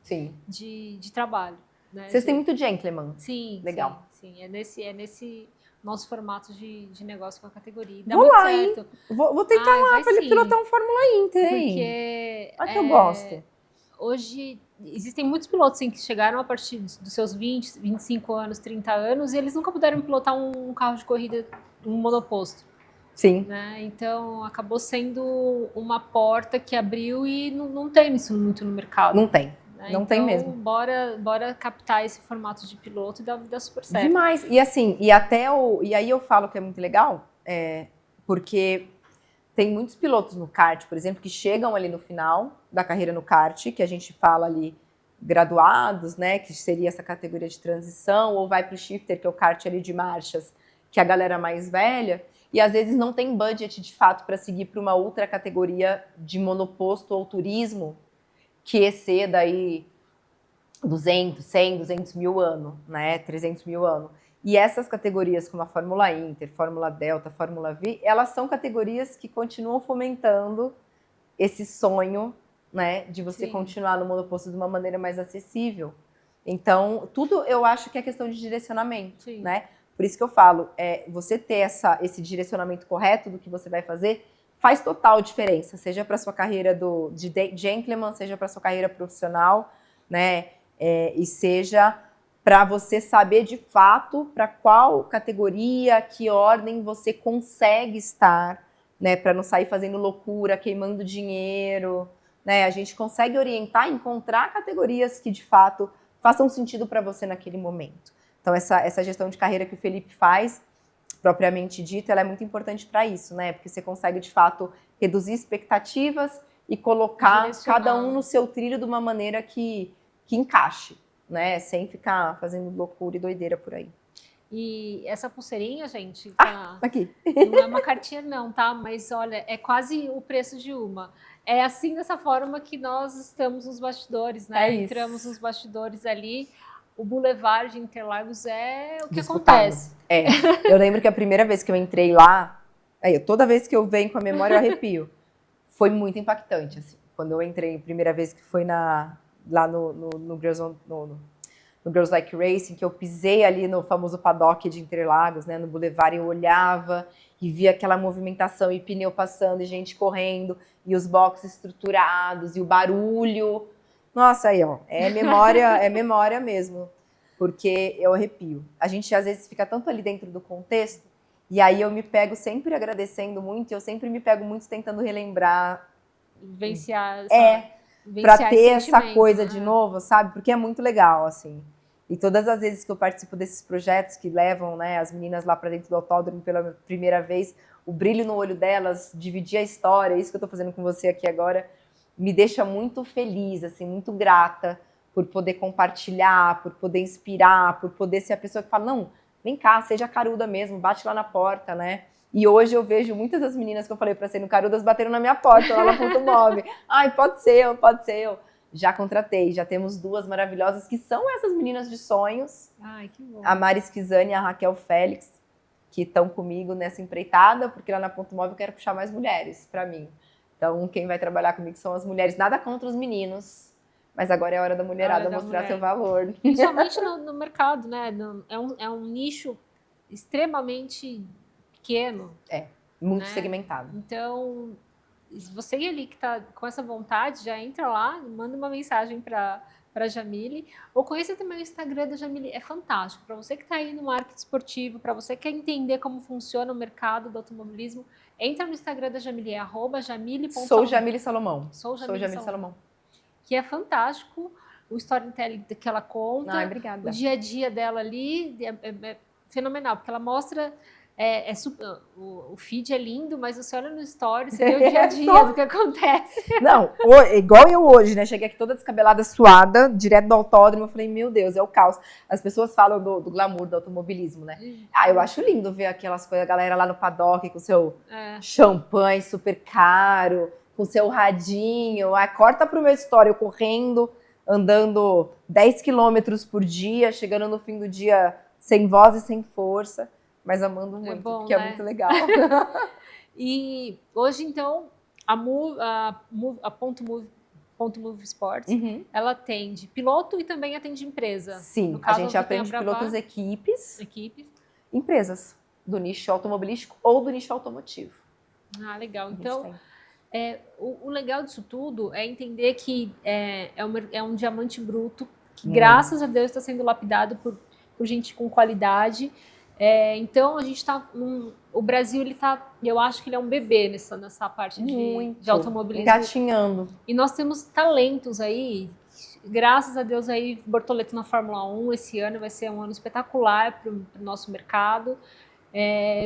de trabalho. Né? Vocês têm muito gentleman. Sim, legal. Sim. É nesse nosso formato de negócio com a categoria. Vou lá, certo. Hein? Vou tentar lá para ele pilotar um Fórmula Inter, hein? Porque que eu gosto. Hoje, existem muitos pilotos que chegaram a partir dos seus 20, 25 anos, 30 anos, e eles nunca puderam pilotar um carro de corrida, um monoposto. Sim. Né? Então, acabou sendo uma porta que abriu e não tem isso muito no mercado. Não tem. Né? Não tem mesmo. Bora captar esse formato de piloto e dar vida super certo. Demais. E assim, e aí eu falo que é muito legal, porque tem muitos pilotos no kart, por exemplo, que chegam ali no final da carreira no kart, que a gente fala ali graduados, né, que seria essa categoria de transição, ou vai para o shifter, que é o kart ali de marchas, que é a galera mais velha, e às vezes não tem budget de fato para seguir para uma outra categoria de monoposto ou turismo, que exceda aí 200, 100, 200 mil anos, né, 300 mil anos. E essas categorias como a Fórmula Inter, Fórmula Delta, Fórmula V, elas são categorias que continuam fomentando esse sonho, né, de você continuar no monoposto de uma maneira mais acessível. Então, tudo eu acho que é questão de direcionamento, né? Por isso que eu falo, você ter esse direcionamento correto do que você vai fazer faz total diferença, seja para sua carreira de gentleman, seja para sua carreira profissional, né? E seja para você saber de fato para qual categoria, que ordem você consegue estar, né? Para não sair fazendo loucura, queimando dinheiro, né? A gente consegue orientar, encontrar categorias que de fato façam sentido para você naquele momento. Então essa gestão de carreira que o Felipe faz, propriamente dita, ela é muito importante para isso, né? Porque você consegue, de fato, reduzir expectativas e colocar cada um no seu trilho de uma maneira que encaixe, né? Sem ficar fazendo loucura e doideira por aí. E essa pulseirinha, gente, aqui. Não é uma cartinha não, tá? Mas olha, é quase o preço de uma. É assim, dessa forma que nós estamos nos bastidores, né? Entramos nos bastidores ali. O Boulevard de Interlagos é o que acontece. Eu lembro que a primeira vez que eu entrei lá, toda vez que eu venho com a memória eu arrepio. Foi muito impactante, assim. Quando eu entrei, a primeira vez que foi lá no Girls Like Racing, que eu pisei ali no famoso paddock de Interlagos, né, no Boulevard, eu olhava e via aquela movimentação e pneu passando e gente correndo e os boxes estruturados e o barulho. Nossa, aí, ó, é memória mesmo, porque eu arrepio. A gente, às vezes, fica tanto ali dentro do contexto, e aí eu me pego sempre agradecendo muito, eu sempre me pego muito tentando relembrar. Vivenciar para ter essa coisa de novo, sabe? Porque é muito legal, assim. E todas as vezes que eu participo desses projetos que levam, né, as meninas lá para dentro do autódromo pela primeira vez, o brilho no olho delas, dividir a história, isso que eu tô fazendo com você aqui agora, me deixa muito feliz, assim, muito grata por poder compartilhar, por poder inspirar, por poder ser a pessoa que fala, não, vem cá, seja caruda mesmo, bate lá na porta, né? E hoje eu vejo muitas das meninas que eu falei para ser no Carudas bateram na minha porta, lá na Ponto Mob. Ai, pode ser eu. Já contratei, já temos 2 maravilhosas que são essas meninas de sonhos. Ai, que bom. A Mari Schizani e a Raquel Félix, que estão comigo nessa empreitada, porque lá na Ponto Mob eu quero puxar mais mulheres para mim. Então, quem vai trabalhar comigo são as mulheres. Nada contra os meninos, mas agora é a hora da mulherada mostrar seu valor. Principalmente no mercado, né? É um nicho extremamente pequeno. Muito segmentado. Então, você ali que está com essa vontade, já entra lá, manda uma mensagem para para a Jamile, ou conheça também o Instagram da Jamile, é fantástico. Para você que está aí no marketing esportivo, para você que quer entender como funciona o mercado do automobilismo, entra no Instagram da Jamile, é @jamile.salomão. Sou Jamile Salomão. Sou Jamile Jamile Salomão. Que é fantástico, o storytelling que ela conta, Ai, obrigada. o dia a dia dela ali é fenomenal, porque ela mostra, o feed é lindo, mas você olha no story, você vê o dia a dia do que acontece. Não, igual eu hoje, né? Cheguei aqui toda descabelada, suada, direto do autódromo, eu falei, meu Deus, é o caos. As pessoas falam do glamour do automobilismo, né? Eu acho lindo ver aquelas coisas, a galera lá no paddock com seu champanhe super caro, com seu radinho, corta pro meu story, eu correndo, andando 10 quilômetros por dia, chegando no fim do dia sem voz e sem força, mas amando muito, bom, porque né? é muito legal. E hoje, então, a Ponto Move Sports, ela atende piloto e também atende empresa. Sim, no caso, a gente aprende pilotos equipes, empresas do nicho automobilístico ou do nicho automotivo. Ah, legal. Então, o legal disso tudo é entender que é um diamante bruto que, graças a Deus, está sendo lapidado por gente com qualidade. Então, a gente está... O Brasil, eu acho que ele é um bebê nessa parte de automobilismo. Engatinhando. E nós temos talentos aí, graças a Deus, aí, Bortoleto na Fórmula 1 esse ano vai ser um ano espetacular para o nosso mercado.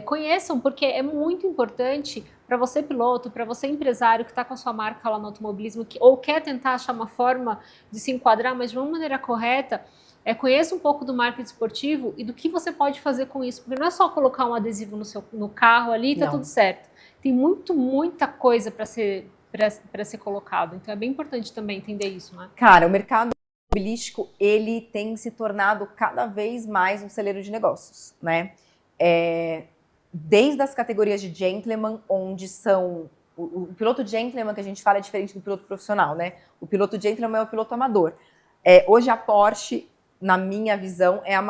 Conheçam, porque é muito importante para você piloto, para você empresário que está com a sua marca lá no automobilismo, ou quer tentar achar uma forma de se enquadrar, mas de uma maneira correta, conheça um pouco do marketing esportivo e do que você pode fazer com isso, porque não é só colocar um adesivo no carro ali e tá tudo certo. Tem muita coisa para ser colocado, então é bem importante também entender isso, né? Cara, o mercado automobilístico, ele tem se tornado cada vez mais um celeiro de negócios, né? Desde as categorias de gentleman, onde são... O piloto gentleman que a gente fala é diferente do piloto profissional, né? O piloto gentleman é o piloto amador. Hoje a Porsche, na minha visão, é o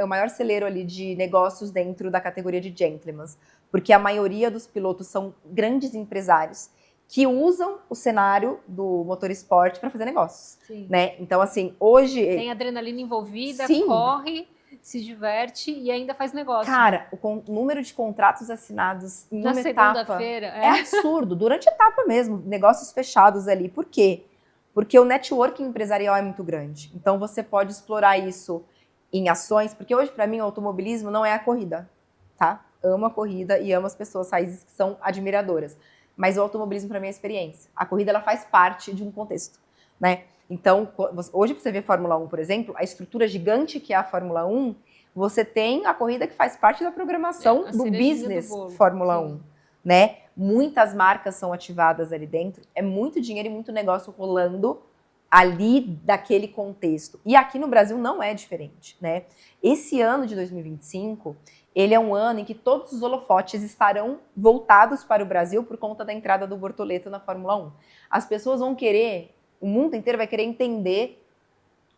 maior celeiro ali de negócios dentro da categoria de gentlemans, porque a maioria dos pilotos são grandes empresários que usam o cenário do motor esporte para fazer negócios, né? Então, assim, hoje... Tem adrenalina envolvida, corre, se diverte e ainda faz negócio. Cara, o número de contratos assinados em uma etapa... Na segunda-feira. É absurdo, durante a etapa mesmo, negócios fechados ali. Por quê? Porque o networking empresarial é muito grande. Então, você pode explorar isso em ações, porque hoje, para mim, o automobilismo não é a corrida, tá? Amo a corrida e amo as pessoas raízes que são admiradoras. Mas o automobilismo, para mim, é experiência. A corrida, ela faz parte de um contexto, né? Então, hoje, você vê Fórmula 1, por exemplo, a estrutura gigante que é a Fórmula 1, você tem a corrida que faz parte da programação do business Fórmula 1, né? Muitas marcas são ativadas ali dentro, é muito dinheiro e muito negócio rolando ali daquele contexto. E aqui no Brasil não é diferente, né? Esse ano de 2025, ele é um ano em que todos os holofotes estarão voltados para o Brasil por conta da entrada do Bortoleto na Fórmula 1. As pessoas vão querer, o mundo inteiro vai querer entender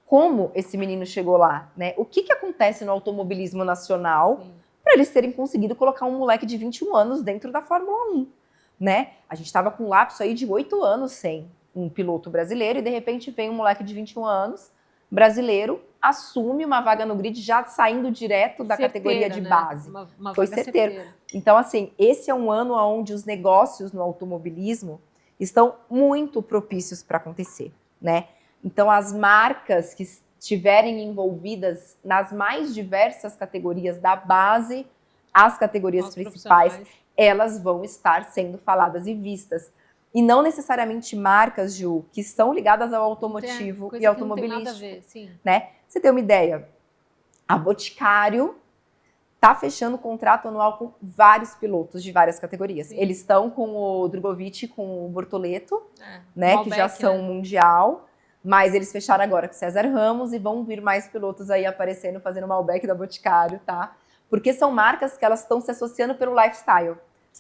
como esse menino chegou lá, né? O que acontece no automobilismo nacional para eles terem conseguido colocar um moleque de 21 anos dentro da Fórmula 1, né? A gente estava com um lapso aí de 8 anos sem um piloto brasileiro e de repente vem um moleque de 21 anos, brasileiro, assume uma vaga no grid já saindo direto da categoria de base. Uma Foi certeiro. Então, assim, esse é um ano onde os negócios no automobilismo estão muito propícios para acontecer, né? Então, as marcas que estiverem envolvidas nas mais diversas categorias da base, as categorias principais, elas vão estar sendo faladas e vistas. E não necessariamente marcas, Ju, que são ligadas ao automotivo e automobilístico. Não tem nada a ver, sim. Né? Você tem uma ideia? A Boticário está fechando contrato anual com vários pilotos de várias categorias. Sim. Eles estão com o Drogovic, com o Bortoleto, né, Malbec, que já são mundial. Mas eles fecharam agora com César Ramos e vão vir mais pilotos aí aparecendo, fazendo Malbec da Boticário, tá? Porque são marcas que elas estão se associando pelo lifestyle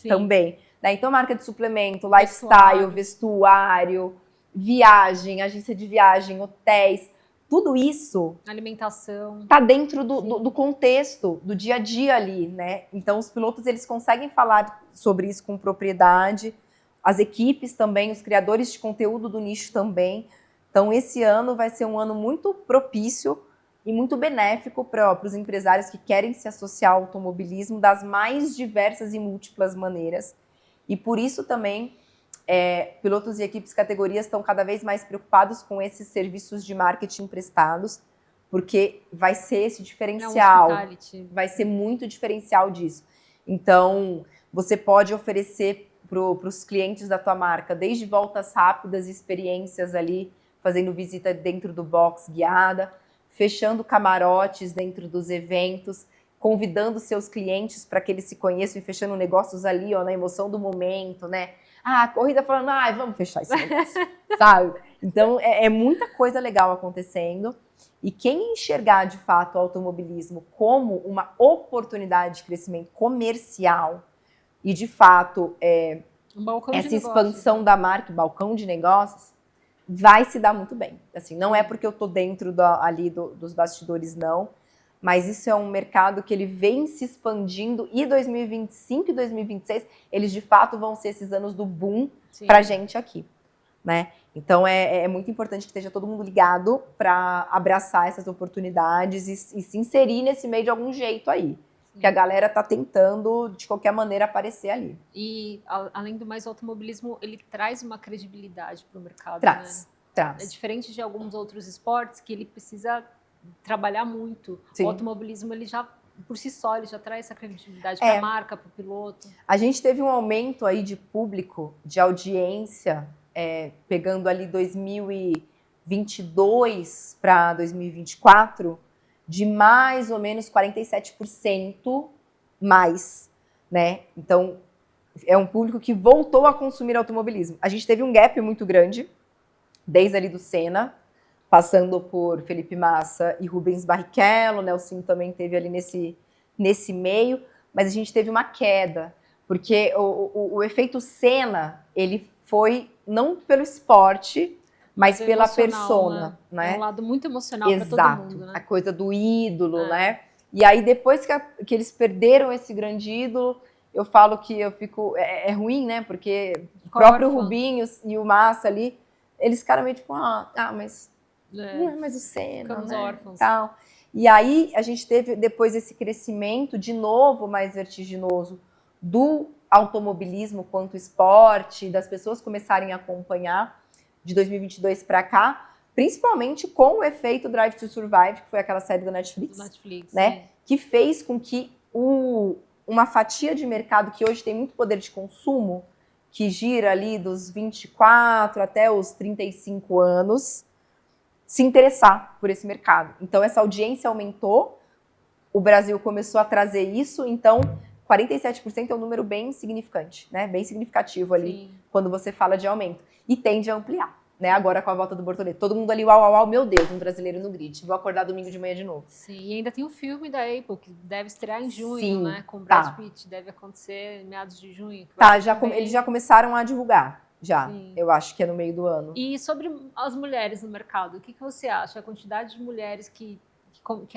também. Né? Então, marca de suplemento, lifestyle, vestuário, viagem, agência de viagem, hotéis, tudo isso... Alimentação. Tá dentro do contexto, do dia a dia ali, né? Então, os pilotos, eles conseguem falar sobre isso com propriedade, as equipes também, os criadores de conteúdo do nicho também. Então, esse ano vai ser um ano muito propício e muito benéfico para os empresários que querem se associar ao automobilismo das mais diversas e múltiplas maneiras. E por isso também, pilotos e equipes categorias estão cada vez mais preocupados com esses serviços de marketing prestados, porque vai ser esse diferencial, vai ser muito diferencial disso. Então, você pode oferecer para os clientes da tua marca, desde voltas rápidas, experiências ali, fazendo visita dentro do box guiada, fechando camarotes dentro dos eventos, convidando seus clientes para que eles se conheçam e fechando negócios ali, ó, na emoção do momento, né? Ah, a corrida falando, vamos fechar esse negócio, sabe? Então, é muita coisa legal acontecendo. E quem enxergar, de fato, o automobilismo como uma oportunidade de crescimento comercial e, de fato, essa expansão da marca, balcão de negócios, vai se dar muito bem. Assim, não é porque eu estou dentro ali dos bastidores, não, mas isso é um mercado que ele vem se expandindo e 2025 e 2026, eles de fato vão ser esses anos do boom para a gente aqui, né? Então é muito importante que esteja todo mundo ligado para abraçar essas oportunidades e se inserir nesse meio de algum jeito aí. Que a galera está tentando, de qualquer maneira, aparecer ali. E, além do mais, o automobilismo, ele traz uma credibilidade para o mercado, Traz. É diferente de alguns outros esportes, que ele precisa trabalhar muito. Sim. O automobilismo, ele já, por si só, ele já traz essa credibilidade para a marca, para o piloto. A gente teve um aumento aí de público, de audiência, pegando ali 2022 para 2024, de mais ou menos 47% mais, né? Então, é um público que voltou a consumir automobilismo. A gente teve um gap muito grande, desde ali do Senna, passando por Felipe Massa e Rubens Barrichello, o Nelson também teve ali nesse meio, mas a gente teve uma queda, porque o efeito Senna, ele foi não pelo esporte, mas pela persona, né? É um lado muito emocional para todo mundo, né? A coisa do ídolo, né? E aí, depois que eles perderam esse grande ídolo, eu falo que eu fico... É ruim, né? Porque o próprio Rubinho e o Massa ali, eles ficaram meio tipo, mas não é mais o Senna, ficamos né? órfãos. Tal. E aí, a gente teve depois esse crescimento, de novo, mais vertiginoso, do automobilismo quanto esporte, das pessoas começarem a acompanhar, de 2022 para cá, principalmente com o efeito Drive to Survive, que foi aquela série da Netflix, né? Que fez com que uma fatia de mercado que hoje tem muito poder de consumo, que gira ali dos 24 até os 35 anos, se interessar por esse mercado. Então, essa audiência aumentou, o Brasil começou a trazer isso, então 47% é um número bem significante, né? Bem significativo ali, quando você fala de aumento. E tende a ampliar, né? Agora com a volta do Bortoleto. Todo mundo ali, uau, meu Deus, um brasileiro no grid. Vou acordar domingo de manhã de novo. Sim, e ainda tem o filme da Apple, que deve estrear em junho, né? Com o Brad Pitt, deve acontecer em meados de junho. Eles já começaram a divulgar, já. Sim. Eu acho que é no meio do ano. E sobre as mulheres no mercado, o que você acha? A quantidade de mulheres que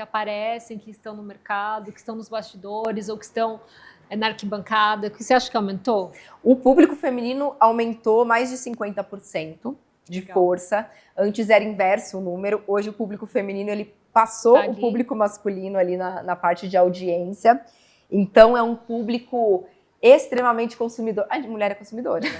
aparecem, que estão no mercado, que estão nos bastidores ou que estão na arquibancada, o que você acha que aumentou? O público feminino aumentou mais de 50% de força. Antes era inverso o número, hoje o público feminino ele passou o público masculino ali na parte de audiência. Então é um público extremamente consumidor. A mulher é consumidora, né?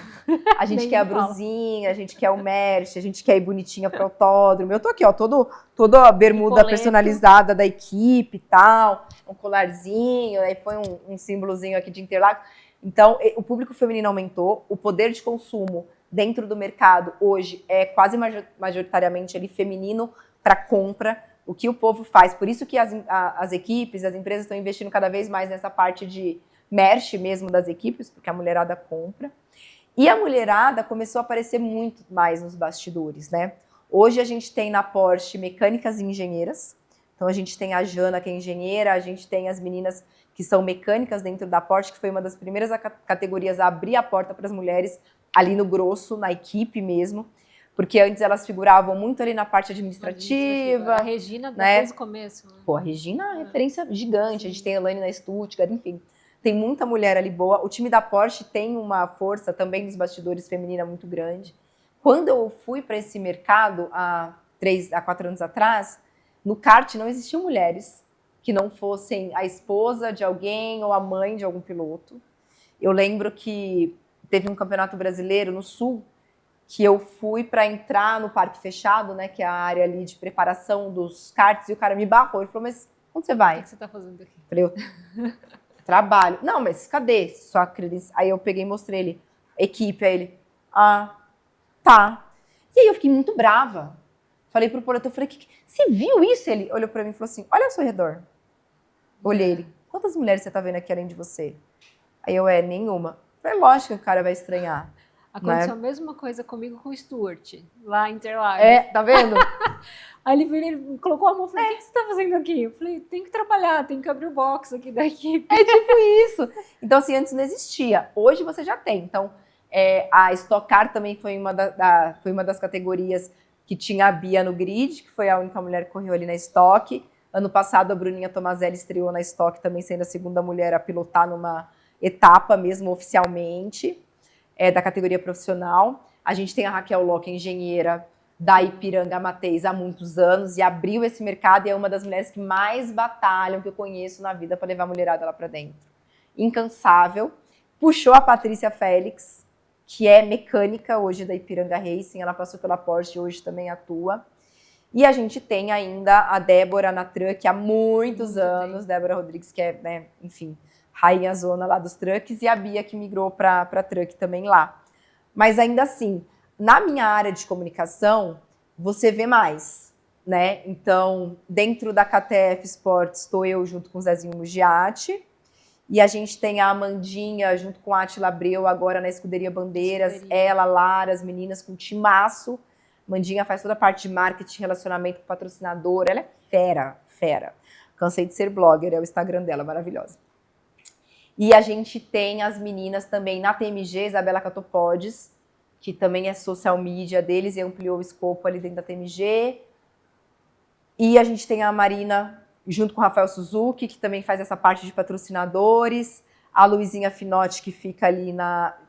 A gente quer a brusinha, a gente quer o merch, a gente quer ir bonitinha pro autódromo. Eu tô aqui, ó, toda a bermuda personalizada da equipe e tal, um colarzinho, aí põe um símbolozinho aqui de Interlagos. Então, o público feminino aumentou, o poder de consumo dentro do mercado hoje é quase majoritariamente ali feminino para compra, o que o povo faz. Por isso que as equipes, as empresas estão investindo cada vez mais nessa parte de merch mesmo das equipes, porque a mulherada compra. E a mulherada começou a aparecer muito mais nos bastidores, né? Hoje a gente tem na Porsche mecânicas e engenheiras. Então a gente tem a Jana, que é engenheira, a gente tem as meninas que são mecânicas dentro da Porsche, que foi uma das primeiras categorias a abrir a porta para as mulheres ali no grosso, na equipe mesmo. Porque antes elas figuravam muito ali na parte administrativa. A Regina, desde o começo. Né? Pô, a Regina é uma referência gigante. Sim. A gente tem a Elaine na Stuttgart, enfim. Tem muita mulher ali boa. O time da Porsche tem uma força também dos bastidores feminina muito grande. Quando eu fui para esse mercado há 4 anos atrás, no kart não existiam mulheres que não fossem a esposa de alguém ou a mãe de algum piloto. Eu lembro que teve um campeonato brasileiro no Sul, que eu fui para entrar no parque fechado, né, que é a área ali de preparação dos karts, e o cara me barrou. Ele falou, mas onde você vai? O que você tá fazendo aqui? Falei, eu trabalho. Não, mas cadê sua credencial? Aí eu peguei e mostrei ele, equipe, aí ele, tá. E aí eu fiquei muito brava. Falei pro piloto, eu falei, você viu isso? Ele olhou pra mim e falou assim, olha ao seu redor. Olhei ele, quantas mulheres você tá vendo aqui além de você? Aí eu, nenhuma. Falei, lógico que o cara vai estranhar. Aconteceu a mesma coisa comigo com o Stuart, lá em Interlagos. Tá vendo? Aí ele colocou a mão e falou, o que você tá fazendo aqui? Eu falei, tem que trabalhar, tem que abrir o box aqui da equipe. É tipo isso. Então, assim, antes não existia. Hoje você já tem. Então, a Stock Car também foi uma das categorias que tinha a Bia no grid, que foi a única mulher que correu ali na Stock. Ano passado, a Bruninha Tomazelli estreou na Stock, também sendo a segunda mulher a pilotar numa etapa mesmo oficialmente, da categoria profissional. A gente tem a Raquel Locke, engenheira da Ipiranga Mateis há muitos anos, e abriu esse mercado, e é uma das mulheres que mais batalham, que eu conheço na vida, para levar a mulherada lá para dentro. Incansável. Puxou a Patrícia Félix, que é mecânica hoje da Ipiranga Racing, ela passou pela Porsche e hoje também atua. E a gente tem ainda a Débora na truck há muitos anos, Débora Rodrigues, que é, né, enfim, rainha zona lá dos trucks, e a Bia, que migrou para truck também lá. Mas ainda assim, na minha área de comunicação, você vê mais, né? Então, dentro da KTF Sports, estou eu junto com o Zezinho Mugiati, e a gente tem a Amandinha junto com a Atila Abreu, agora na Escuderia Bandeiras, ela, Lara, as meninas com timaço. Mandinha faz toda a parte de marketing, relacionamento com patrocinador, ela é fera. Cansei de ser blogger, é o Instagram dela, maravilhosa. E a gente tem as meninas também na TMG, Isabela Catopodes, que também é social media deles e ampliou o escopo ali dentro da TMG. E a gente tem a Marina junto com o Rafael Suzuki, que também faz essa parte de patrocinadores. A Luizinha Finotti, que fica ali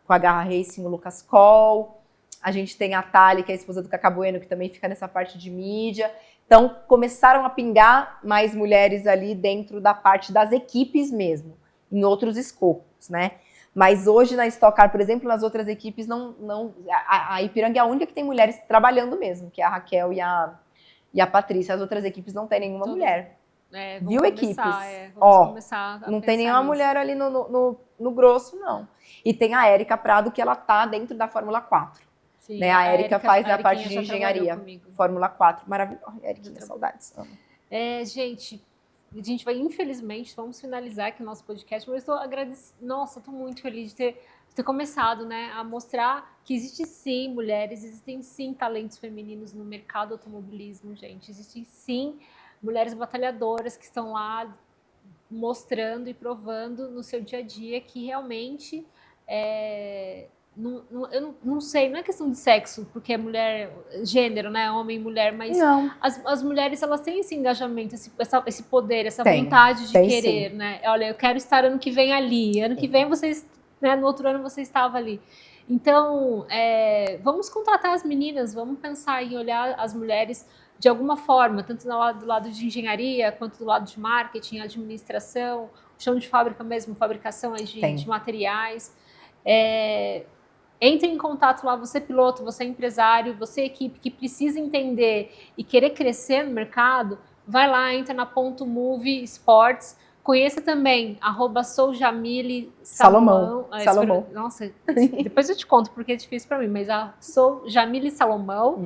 com a Garra Racing, o Lucas Coll. A gente tem a Thali, que é a esposa do Cacá Bueno, que também fica nessa parte de mídia. Então, começaram a pingar mais mulheres ali dentro da parte das equipes mesmo, em outros escopos, né? Mas hoje na Stock Car, por exemplo, nas outras equipes, a Ipiranga é a única que tem mulheres trabalhando mesmo, que é a Raquel e a Patrícia. As outras equipes não tem nenhuma mulher. Viu, equipes? Vamos começar a não tem nenhuma mulher ali no grosso, não. E tem a Érica Prado, que ela tá dentro da Fórmula 4. Sim, né? A Érica faz a parte de engenharia. Fórmula 4, maravilhosa. Érica, saudades. Gente, a gente vai, infelizmente, vamos finalizar aqui o nosso podcast, mas estou agradecida. Nossa, estou muito feliz de ter começado, né, a mostrar que existe sim mulheres, existem sim talentos femininos no mercado do automobilismo, gente. Existem sim mulheres batalhadoras que estão lá mostrando e provando no seu dia a dia que realmente eu não sei, não é questão de sexo, porque é mulher, gênero, né, homem e mulher, mas as mulheres, elas têm esse engajamento, esse poder, essa vontade de querer, sim, né? Olha, eu quero estar ano que vem ali, ano que vem vocês, né, no outro ano você estava ali. Então, vamos contratar as meninas, vamos pensar em olhar as mulheres de alguma forma, tanto do lado de engenharia, quanto do lado de marketing, administração, chão de fábrica mesmo, fabricação de materiais. Entre em contato lá, você piloto, você empresário, você equipe que precisa entender e querer crescer no mercado, vai lá, entra na .move Sports, conheça também @soujamile.salomão. Salomão. Nossa, depois eu te conto porque é difícil para mim, mas sou Jamile Salomão.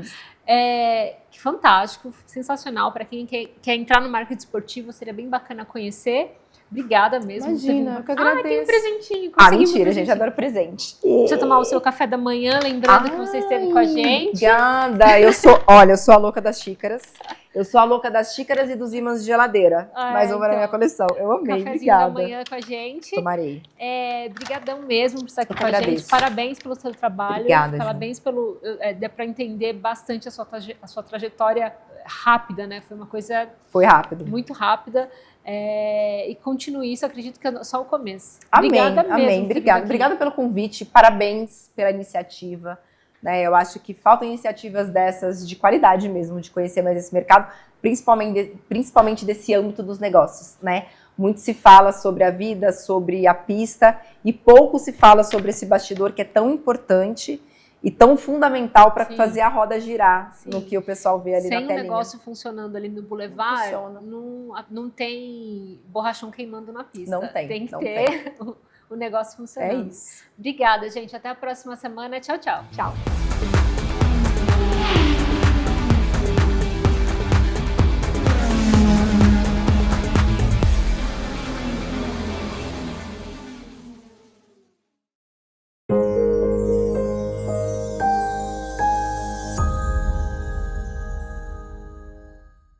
Que fantástico, sensacional, para quem quer entrar no marketing esportivo, seria bem bacana conhecer. Obrigada mesmo. Imagina, eu que agradeço. Tem um presentinho. Mentira, gente, adoro presente. Deixa eu tomar o seu café da manhã, lembrando que você esteve com a gente. Obrigada. Eu sou a louca das xícaras. Eu sou a louca das xícaras e dos ímãs de geladeira. Mais uma na minha coleção. Eu amei, obrigada. Da manhã com a gente. Tomarei. Brigadão mesmo por estar aqui com a gente. Parabéns pelo seu trabalho. Obrigada, parabéns pelo... dá para entender bastante a sua trajetória rápida, né? Foi uma coisa... Foi rápido. Muito rápida. E continue isso, acredito que é só o começo. Amém, obrigada mesmo. Amém, obrigada. Obrigada pelo convite, parabéns pela iniciativa. né? Eu acho que faltam iniciativas dessas de qualidade mesmo, de conhecer mais esse mercado, principalmente desse âmbito dos negócios, né? Muito se fala sobre a vida, sobre a pista, e pouco se fala sobre esse bastidor que é tão importante e tão fundamental para fazer a roda girar. Sim. No que o pessoal vê ali na telinha. Sem o negócio funcionando ali no Boulevard, não tem borrachão queimando na pista. Não tem. Tem que ter o negócio funcionando. É isso. Obrigada, gente. Até a próxima semana. Tchau, tchau. Tchau.